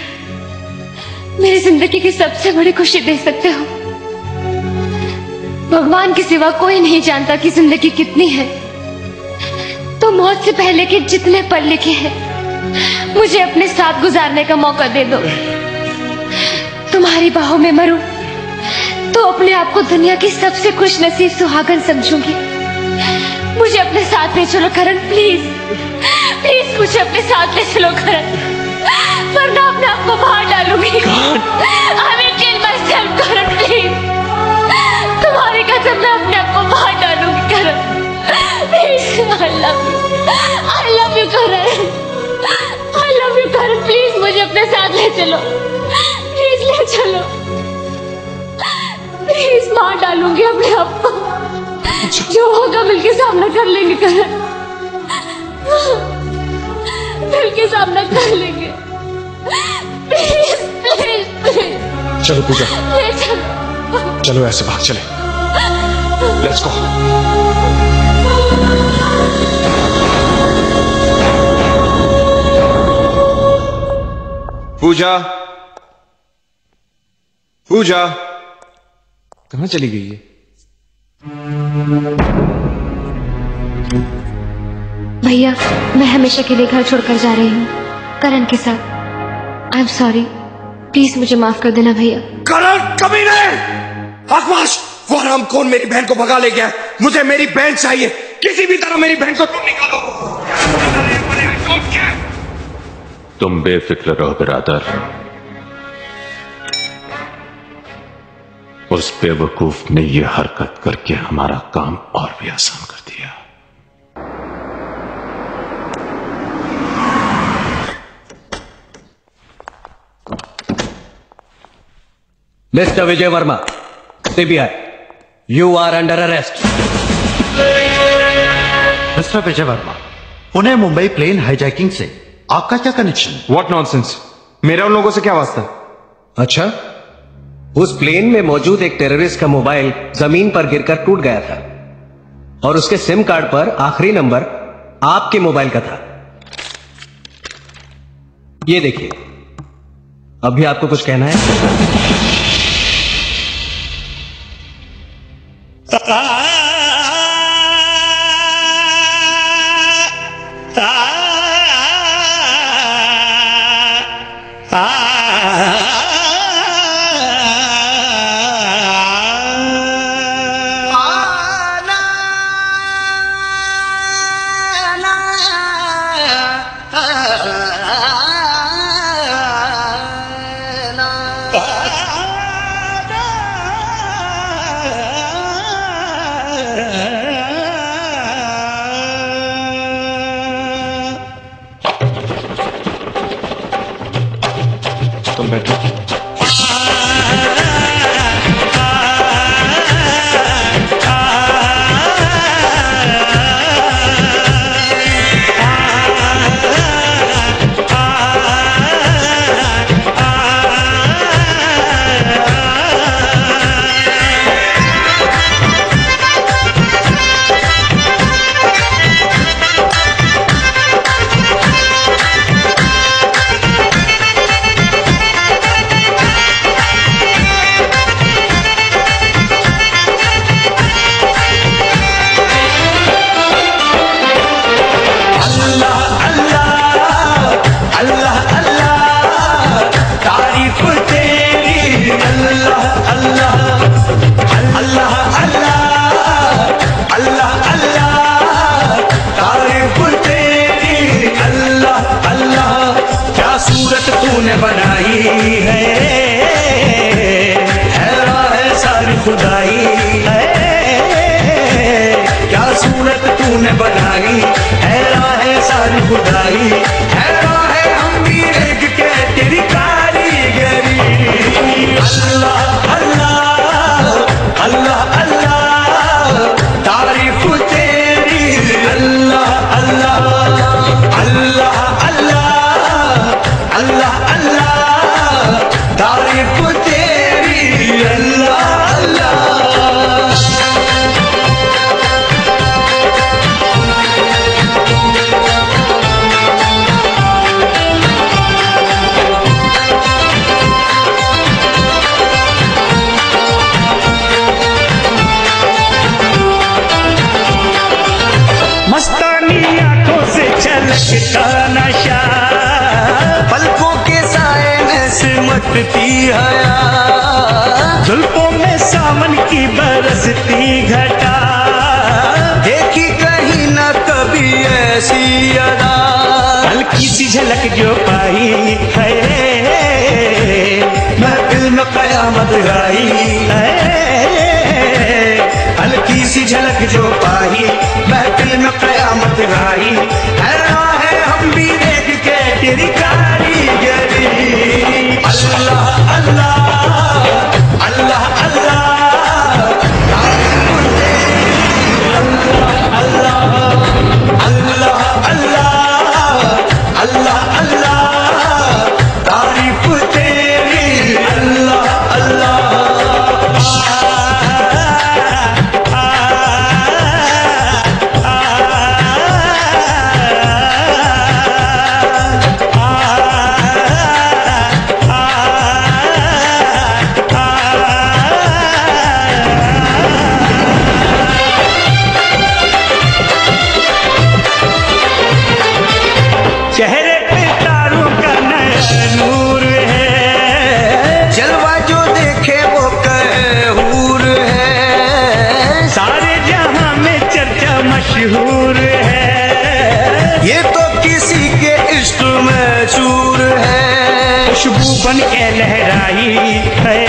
मेरी जिंदगी की सबसे बड़ी खुशी दे सकते हो। भगवान के सिवा कोई नहीं जानता कि जिंदगी कितनी है, तो मौत से पहले के जितने पल लिखे हैं मुझे अपने साथ गुजारने का मौका दे दो। तुम्हारी बाहों में मरूं तो अपने आप को दुनिया की सबसे खुश नसीब सुहागन समझूंगी। मुझे अपने साथ ले चलो करण, प्लीज प्लीज मुझे अपने साथ ले चलो करण, वरना अपने आप को बाहर डालूंगी। I will kill myself Karan, please. तुम्हारी कसम मैं अपने आप को बाहर डालूंगी Karan, please. I love you Karan, I love you Karan, please मुझे अपने साथ ले चलो, प्लीज ले चलो, प्लीज। मार डालूंगी अपने आप को, जो होगा मिलके सामना कर लेंगे करण, मिलके सामना कर लेंगे। Please please please. चलो पूजा, ले चलो, चलो ऐसे बाहर चले। Let's go. पूजा, पूजा कहाँ चली गई है? भैया मैं हमेशा के लिए घर छोड़कर जा रही हूँ करण के साथ। आई एम सॉरी, प्लीज मुझे माफ कर देना भैया। करण कभी नहीं। आकाश, वो हरामखोर मेरी बहन को भगा ले गया है। मुझे मेरी बहन चाहिए, किसी भी तरह मेरी बहन को तुम निकालो। तुम बेफिक्र रहो बिरादर, उस बेवकूफ ने यह हरकत करके हमारा काम और भी आसान कर दिया। Mister Vijay Verma, CBI, you are under arrest. Mister Vijay Verma, Pune Mumbai plane hijacking से आपका क्या कनेक्शन? व्हाट नॉनसेंस, मेरा उन लोगों से क्या वास्ता? अच्छा, उस प्लेन में मौजूद एक टेररिस्ट का मोबाइल जमीन पर गिरकर टूट गया था और उसके सिम कार्ड पर आखिरी नंबर आपके मोबाइल का था। ये देखिए, अब भी आपको कुछ कहना है? तुम बैठो। तूने बनाई है, हैरान है सारी खुदाई है। क्या सूरत तूने बनाई, हैरान है सारी खुदाई। हैरान है हम भी देख के तेरी कारीगरी। अल्लाह अल्लाह अल्लाह अल्लाह तारीफ तेरी। अल्लाह अल्लाह अल्लाह अल्लाह अल्लाह तारीफ तेरी। अल्लाह अल्लाह मस्तानी आंखों से छलकता नशा, पलकों के साए में सिमटती हया, जुल्फों में सावन की बरसती घटा। देखी कहीं न कभी ऐसी अदा, हल्की सी झलक जो पाई है, महफिल में कयामत आई है। हल्की सी झलक जो पाई, महफिल में कयामत आई। हैरान है हम भी देख के तेरी कारीगरी। अल्लाह अल्लाह अल्लाह अल्लाह अल्लाह अल्लाह अल्लाह अल्लाह अल्लाह तारीफ तेरी। अल्लाह अल्लाह चेहरे पे तारों का नया नूर है, जलवा जो देखे वो कहूर है। सारे जहां में चर्चा मशहूर है, ये तो किसी के इश्क में चूर है। खुशबू बन के लहराई है,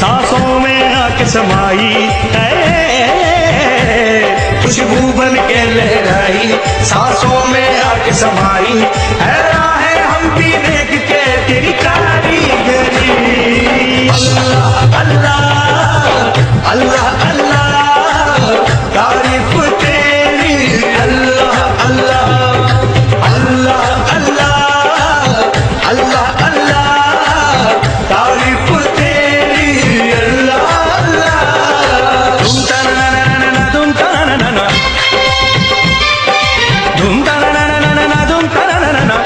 सांसों में आके समाई है। खुशबू बन के लहराई, सांसों में आके समाई। हैरान है हम भी देख के तेरी कारीगरी। अल्लाह अल्लाह अल्लाह अल्लाह तारीफ तेरी। अल्लाह अल्लाह अल्लाह अल्लाह अल्लाह अल्लाह तारीफ तेरी। अल्लाह अल्लाह धूम ताना ना ना धूम ताना ना ना धूम ताना ना ना ना धूम ताना ना ना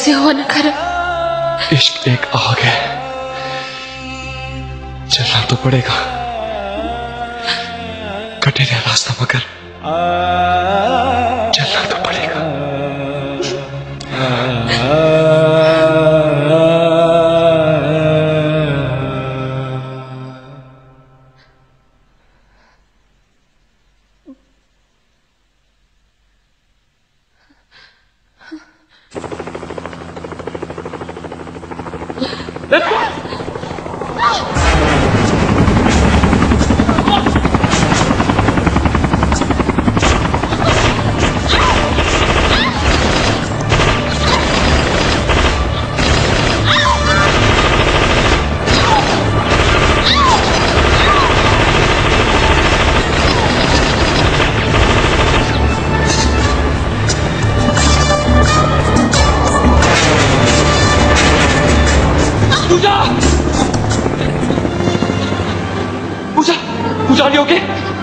कैसे हुआ ना करण? इश्क एक आग है, चलना तो पड़ेगा, कठिन है रास्ता मगर चलना तो पड़ेगा।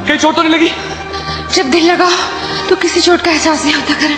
कहीं चोट तो नहीं लगी? जब दिल लगा तो किसी चोट का एहसास नहीं होता करण।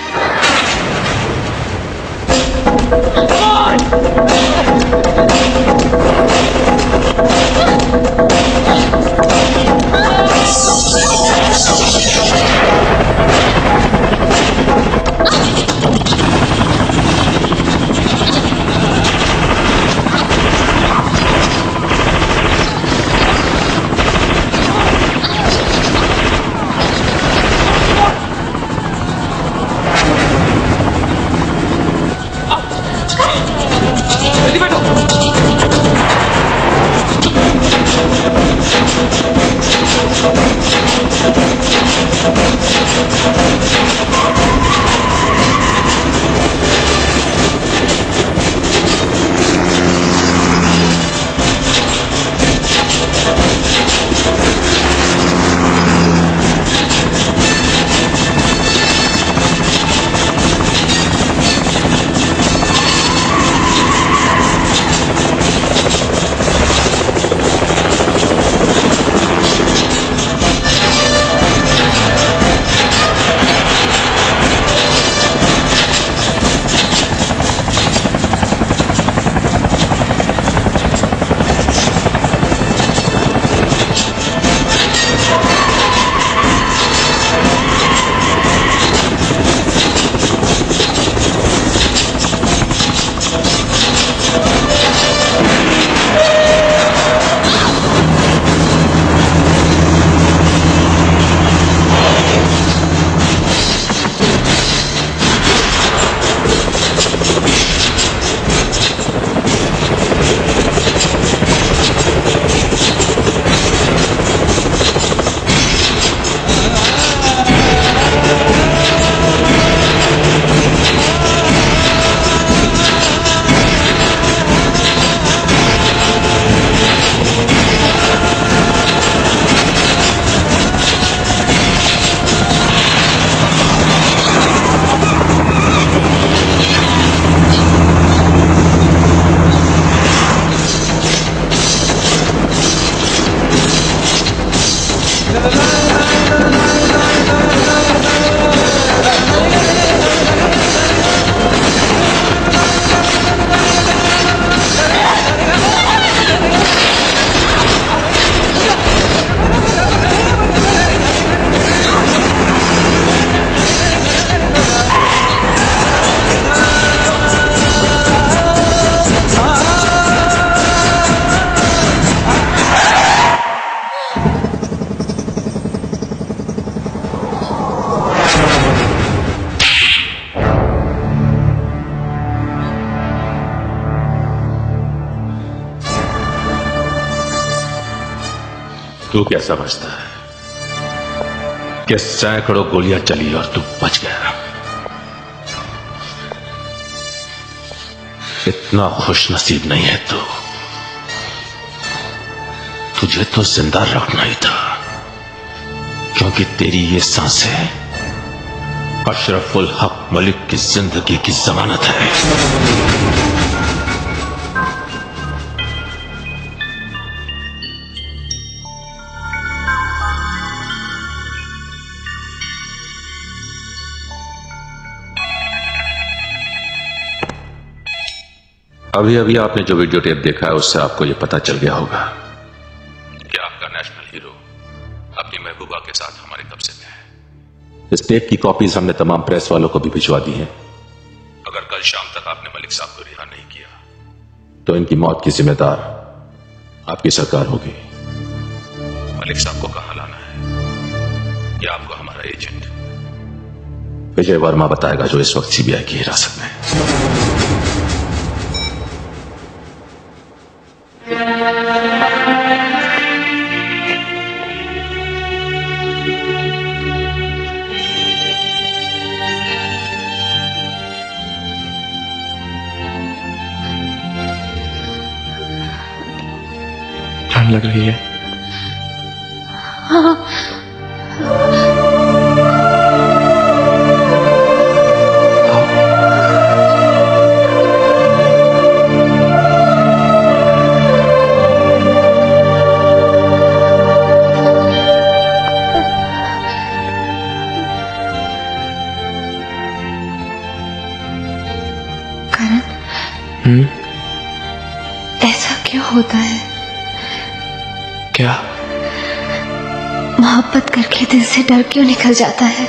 तू क्या समझता है कि सैकड़ों गोलियां चली और तू बच गया? इतना खुशनसीब नहीं है तू। तुझे तो जिंदा रखना ही था, क्योंकि तेरी ये सांसें अशरफुल हक मलिक की जिंदगी की जमानत है। अभी अभी आपने जो वीडियो टेप देखा है उससे आपको यह पता चल गया होगा कि आपका नेशनल हीरो अपनी महबूबा के साथ हमारे कब्जे में है। इस टेप की कॉपीज हमने तमाम प्रेस वालों को भी भिजवा दी हैं। अगर कल शाम तक आपने मलिक साहब को रिहा नहीं किया तो इनकी मौत की जिम्मेदार आपकी सरकार होगी। मलिक साहब को कहां लाना है यह आपको हमारा एजेंट विजय वर्मा बताएगा, जो इस वक्त सीबीआई की हिरासत में है। ठंड लग रही है। हाँ। करण, ऐसा क्यों होता है? क्या? मोहब्बत करके दिल से डर क्यों निकल जाता है?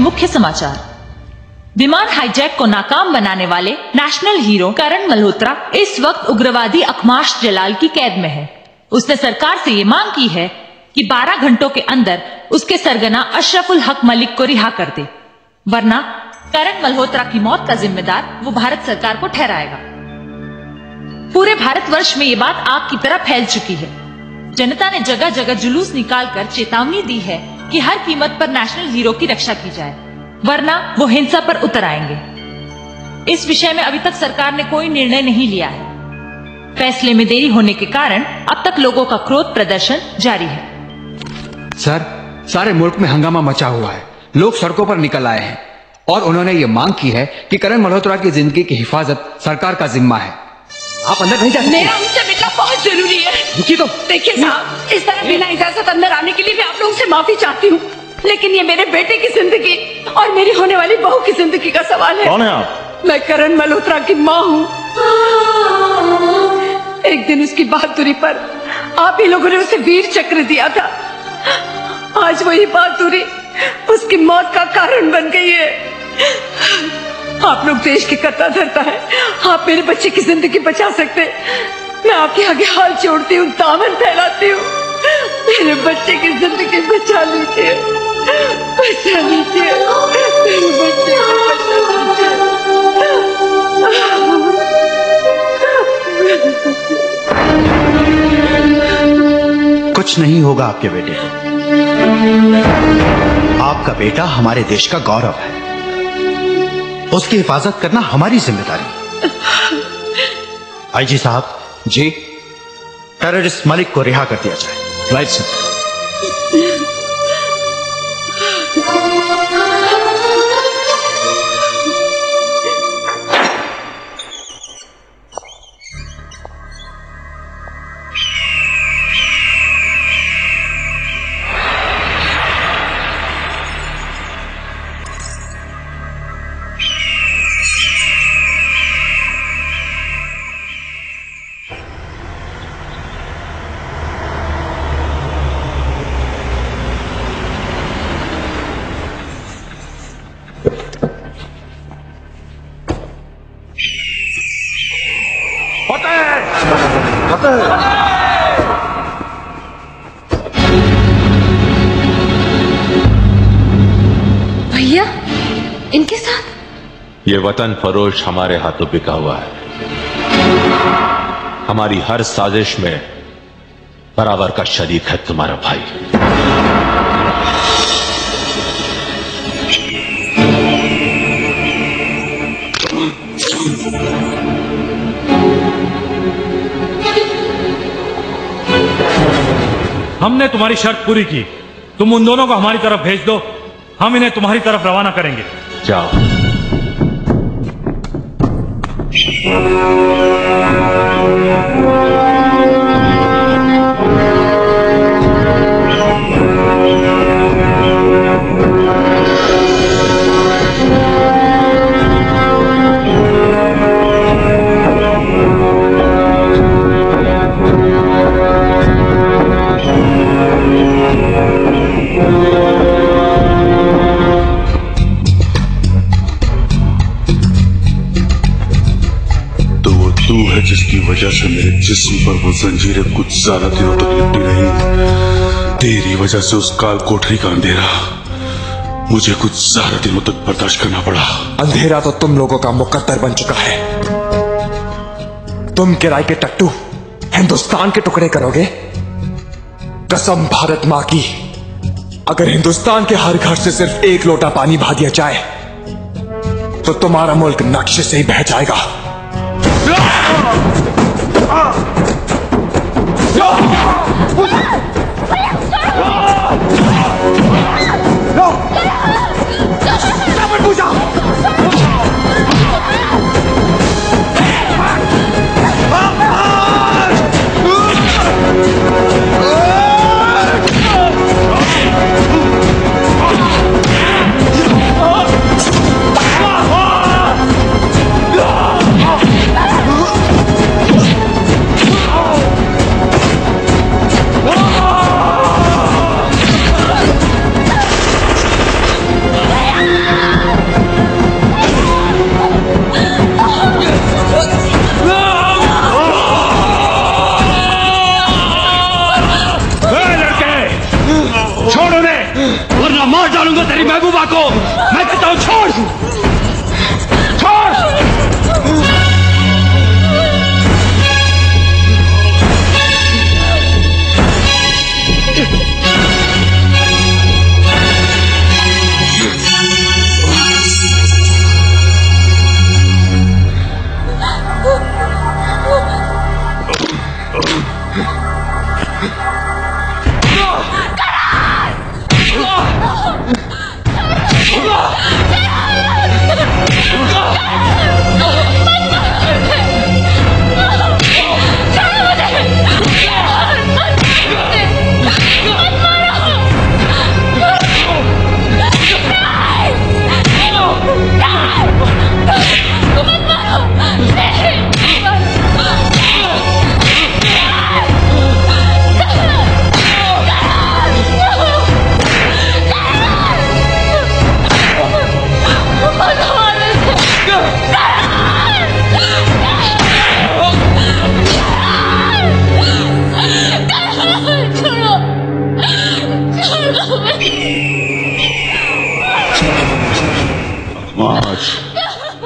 मुख्य समाचार। विमान हाईजैक को नाकाम बनाने वाले नेशनल हीरो करण मल्होत्रा इस वक्त उग्रवादी अखमाश जलाल की कैद में है। उसने सरकार से ये मांग की है कि 12 घंटों के अंदर उसके सरगना अशरफुल हक मलिक को रिहा कर दे, वरना करण मल्होत्रा की मौत का जिम्मेदार वो भारत सरकार को ठहराएगा। पूरे भारतवर्ष में ये बात आग की तरह फैल चुकी है। जनता ने जगह जगह जुलूस निकालकर चेतावनी दी है कि हर कीमत पर नेशनल हीरो की रक्षा की जाए, वरना वो हिंसा पर उतर आएंगे। इस विषय में अभी तक सरकार ने कोई निर्णय नहीं लिया है। फैसले में देरी होने के कारण अब तक लोगों का क्रोध प्रदर्शन जारी है। सर, सारे मुल्क में हंगामा मचा हुआ है। लोग सड़कों पर निकल आए हैं और उन्होंने ये मांग की है कि करण मल्होत्रा की जिंदगी की हिफाजत सरकार का जिम्मा है। आप अंदर नहीं जा सकते। मेरा उनसे मिलना बहुत जरूरी है। रुकिए तो। देखिए साहब, इस तरह बिना इजाजत अंदर आने के लिए मैं आप लोगों से माफी चाहती हूँ, लेकिन ये मेरे बेटे की जिंदगी और मेरी होने वाली बहू की जिंदगी का सवाल है। कौन है आप? मैं करण मल्होत्रा की माँ हूँ। एक दिन उसकी बहादुरी पर आप ही लोगों ने उसे वीर चक्र दिया था। आज वही बहादुरी उसकी मौत का कारण बन गई है। आप लोग देश की कर्ता धरता है, आप मेरे बच्चे की जिंदगी बचा सकते। मैं आपके आगे हाथ जोड़ती हूँ, दामन फैलाती हूँ, मेरे बच्चे की जिंदगी बचा लीजिए, बचा लीजिए, मेरे बच्चे को बचा लीजिए। कुछ नहीं होगा आपके बेटे को। आपका बेटा हमारे देश का गौरव है, उसकी हिफाजत करना हमारी जिम्मेदारी। आईजी साहब जी, टेररिस्ट मलिक को रिहा कर दिया जाए। Right sir. भैया, इनके साथ ये वतन फरोश हमारे हाथों बिका हुआ है। हमारी हर साजिश में बराबर का शरीक है तुम्हारा भाई। हमने तुम्हारी शर्त पूरी की, तुम उन दोनों को हमारी तरफ भेज दो, हम इन्हें तुम्हारी तरफ रवाना करेंगे। जाओ। जिसकी वजह से मेरे जिस्म पर वो जंजीरें कुछ ज्यादा दिनों तक लिपटी रही। तेरी वजह से उस काल कोठरी का अंधेरा मुझे कुछ ज्यादा दिनों तक बर्दाश्त करना पड़ा। अंधेरा तो तुम लोगों का मुकद्दर बन चुका है। तुम किराए के टट्टू हिंदुस्तान के टुकड़े करोगे? कसम भारत मां की, अगर हिंदुस्तान के हर घर से सिर्फ एक लोटा पानी बहा दिया जाए तो तुम्हारा मुल्क नक्शे से ही बह जाएगा। मार डालूंगा तेरी महबूबा को। मैं कहता हूं छोड़ छोड़।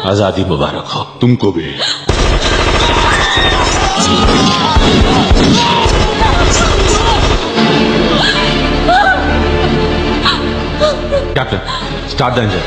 आजादी मुबारक हो तुमको भी। Captain, start the engine.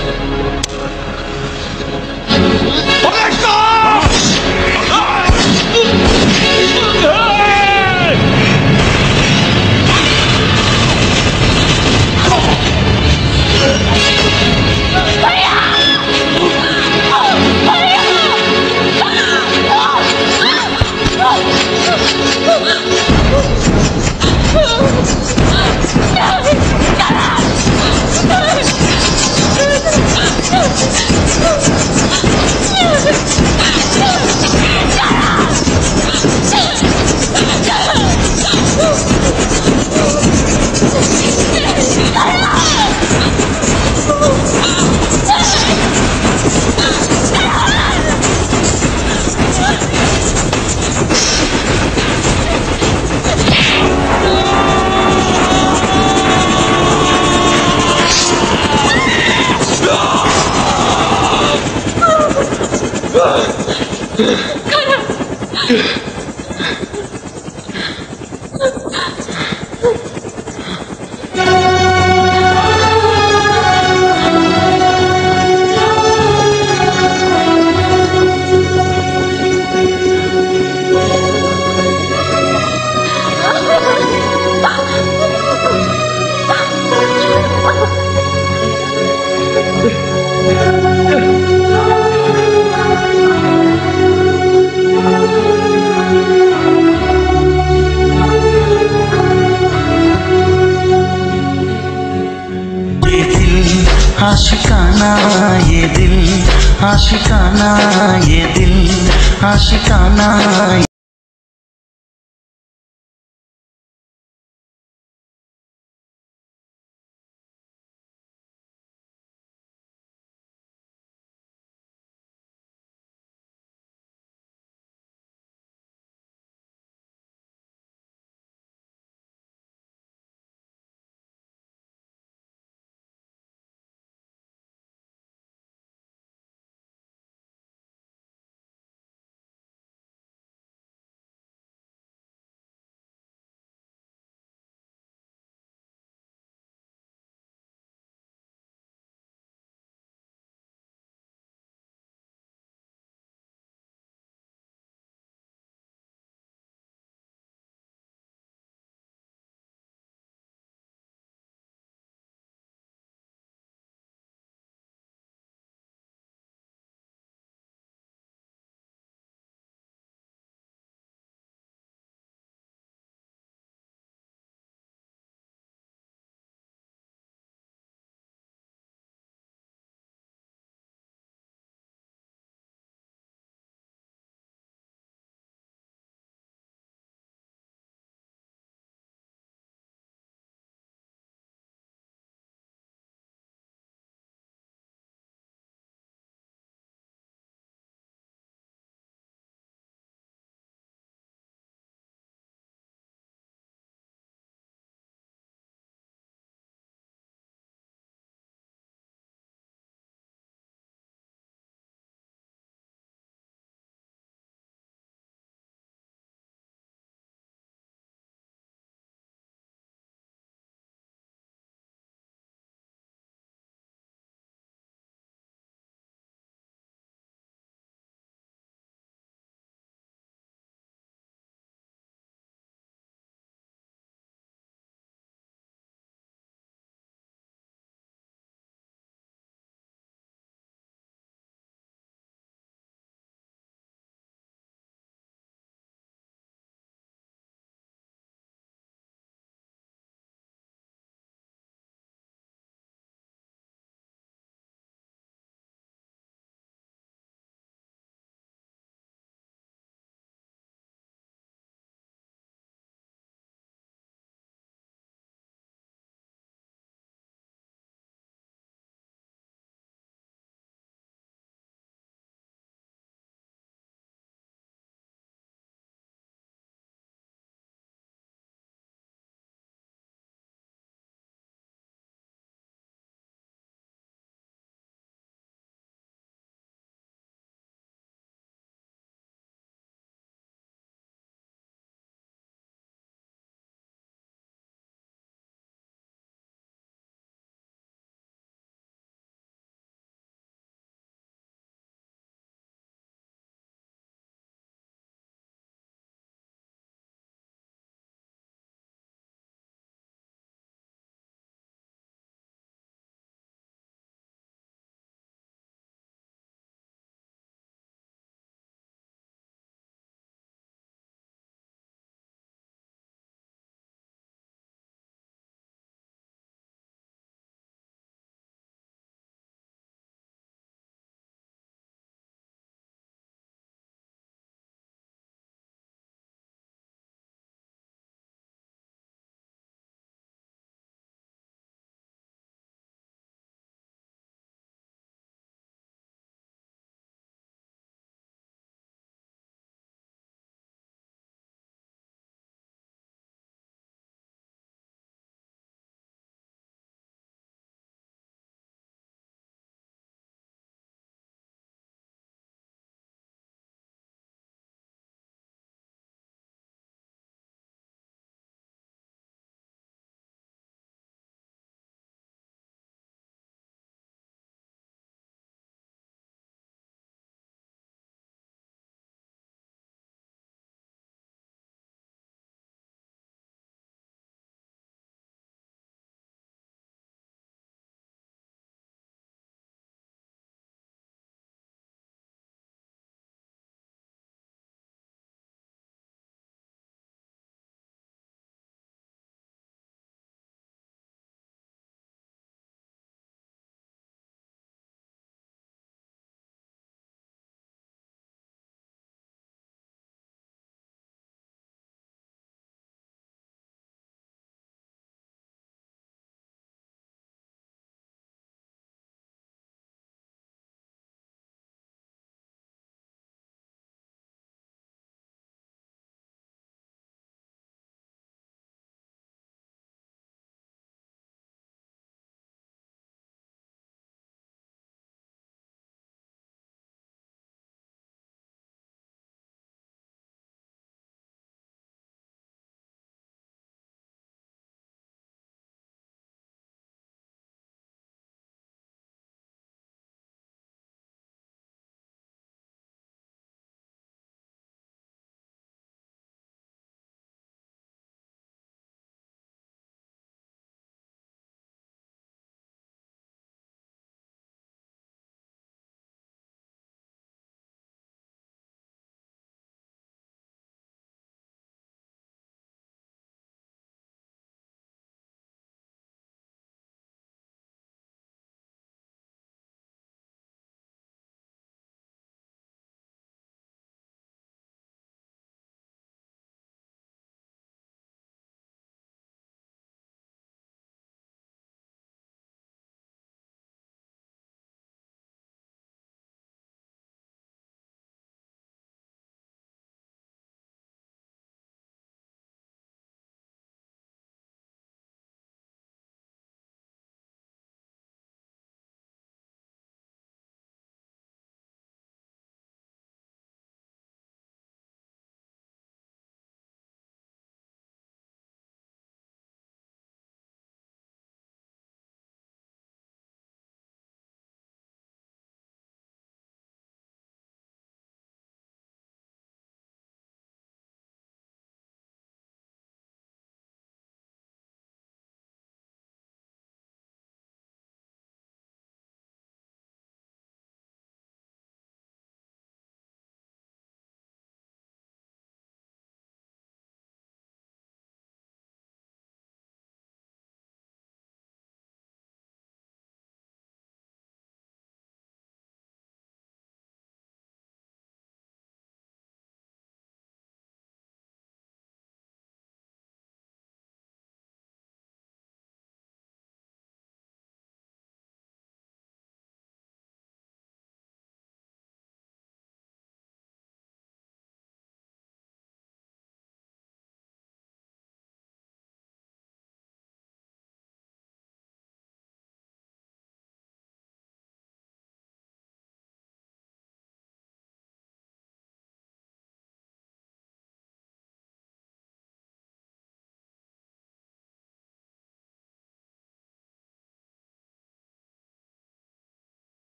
आशिकाना ये दिल, आशिकाना ये दिल, आशिकाना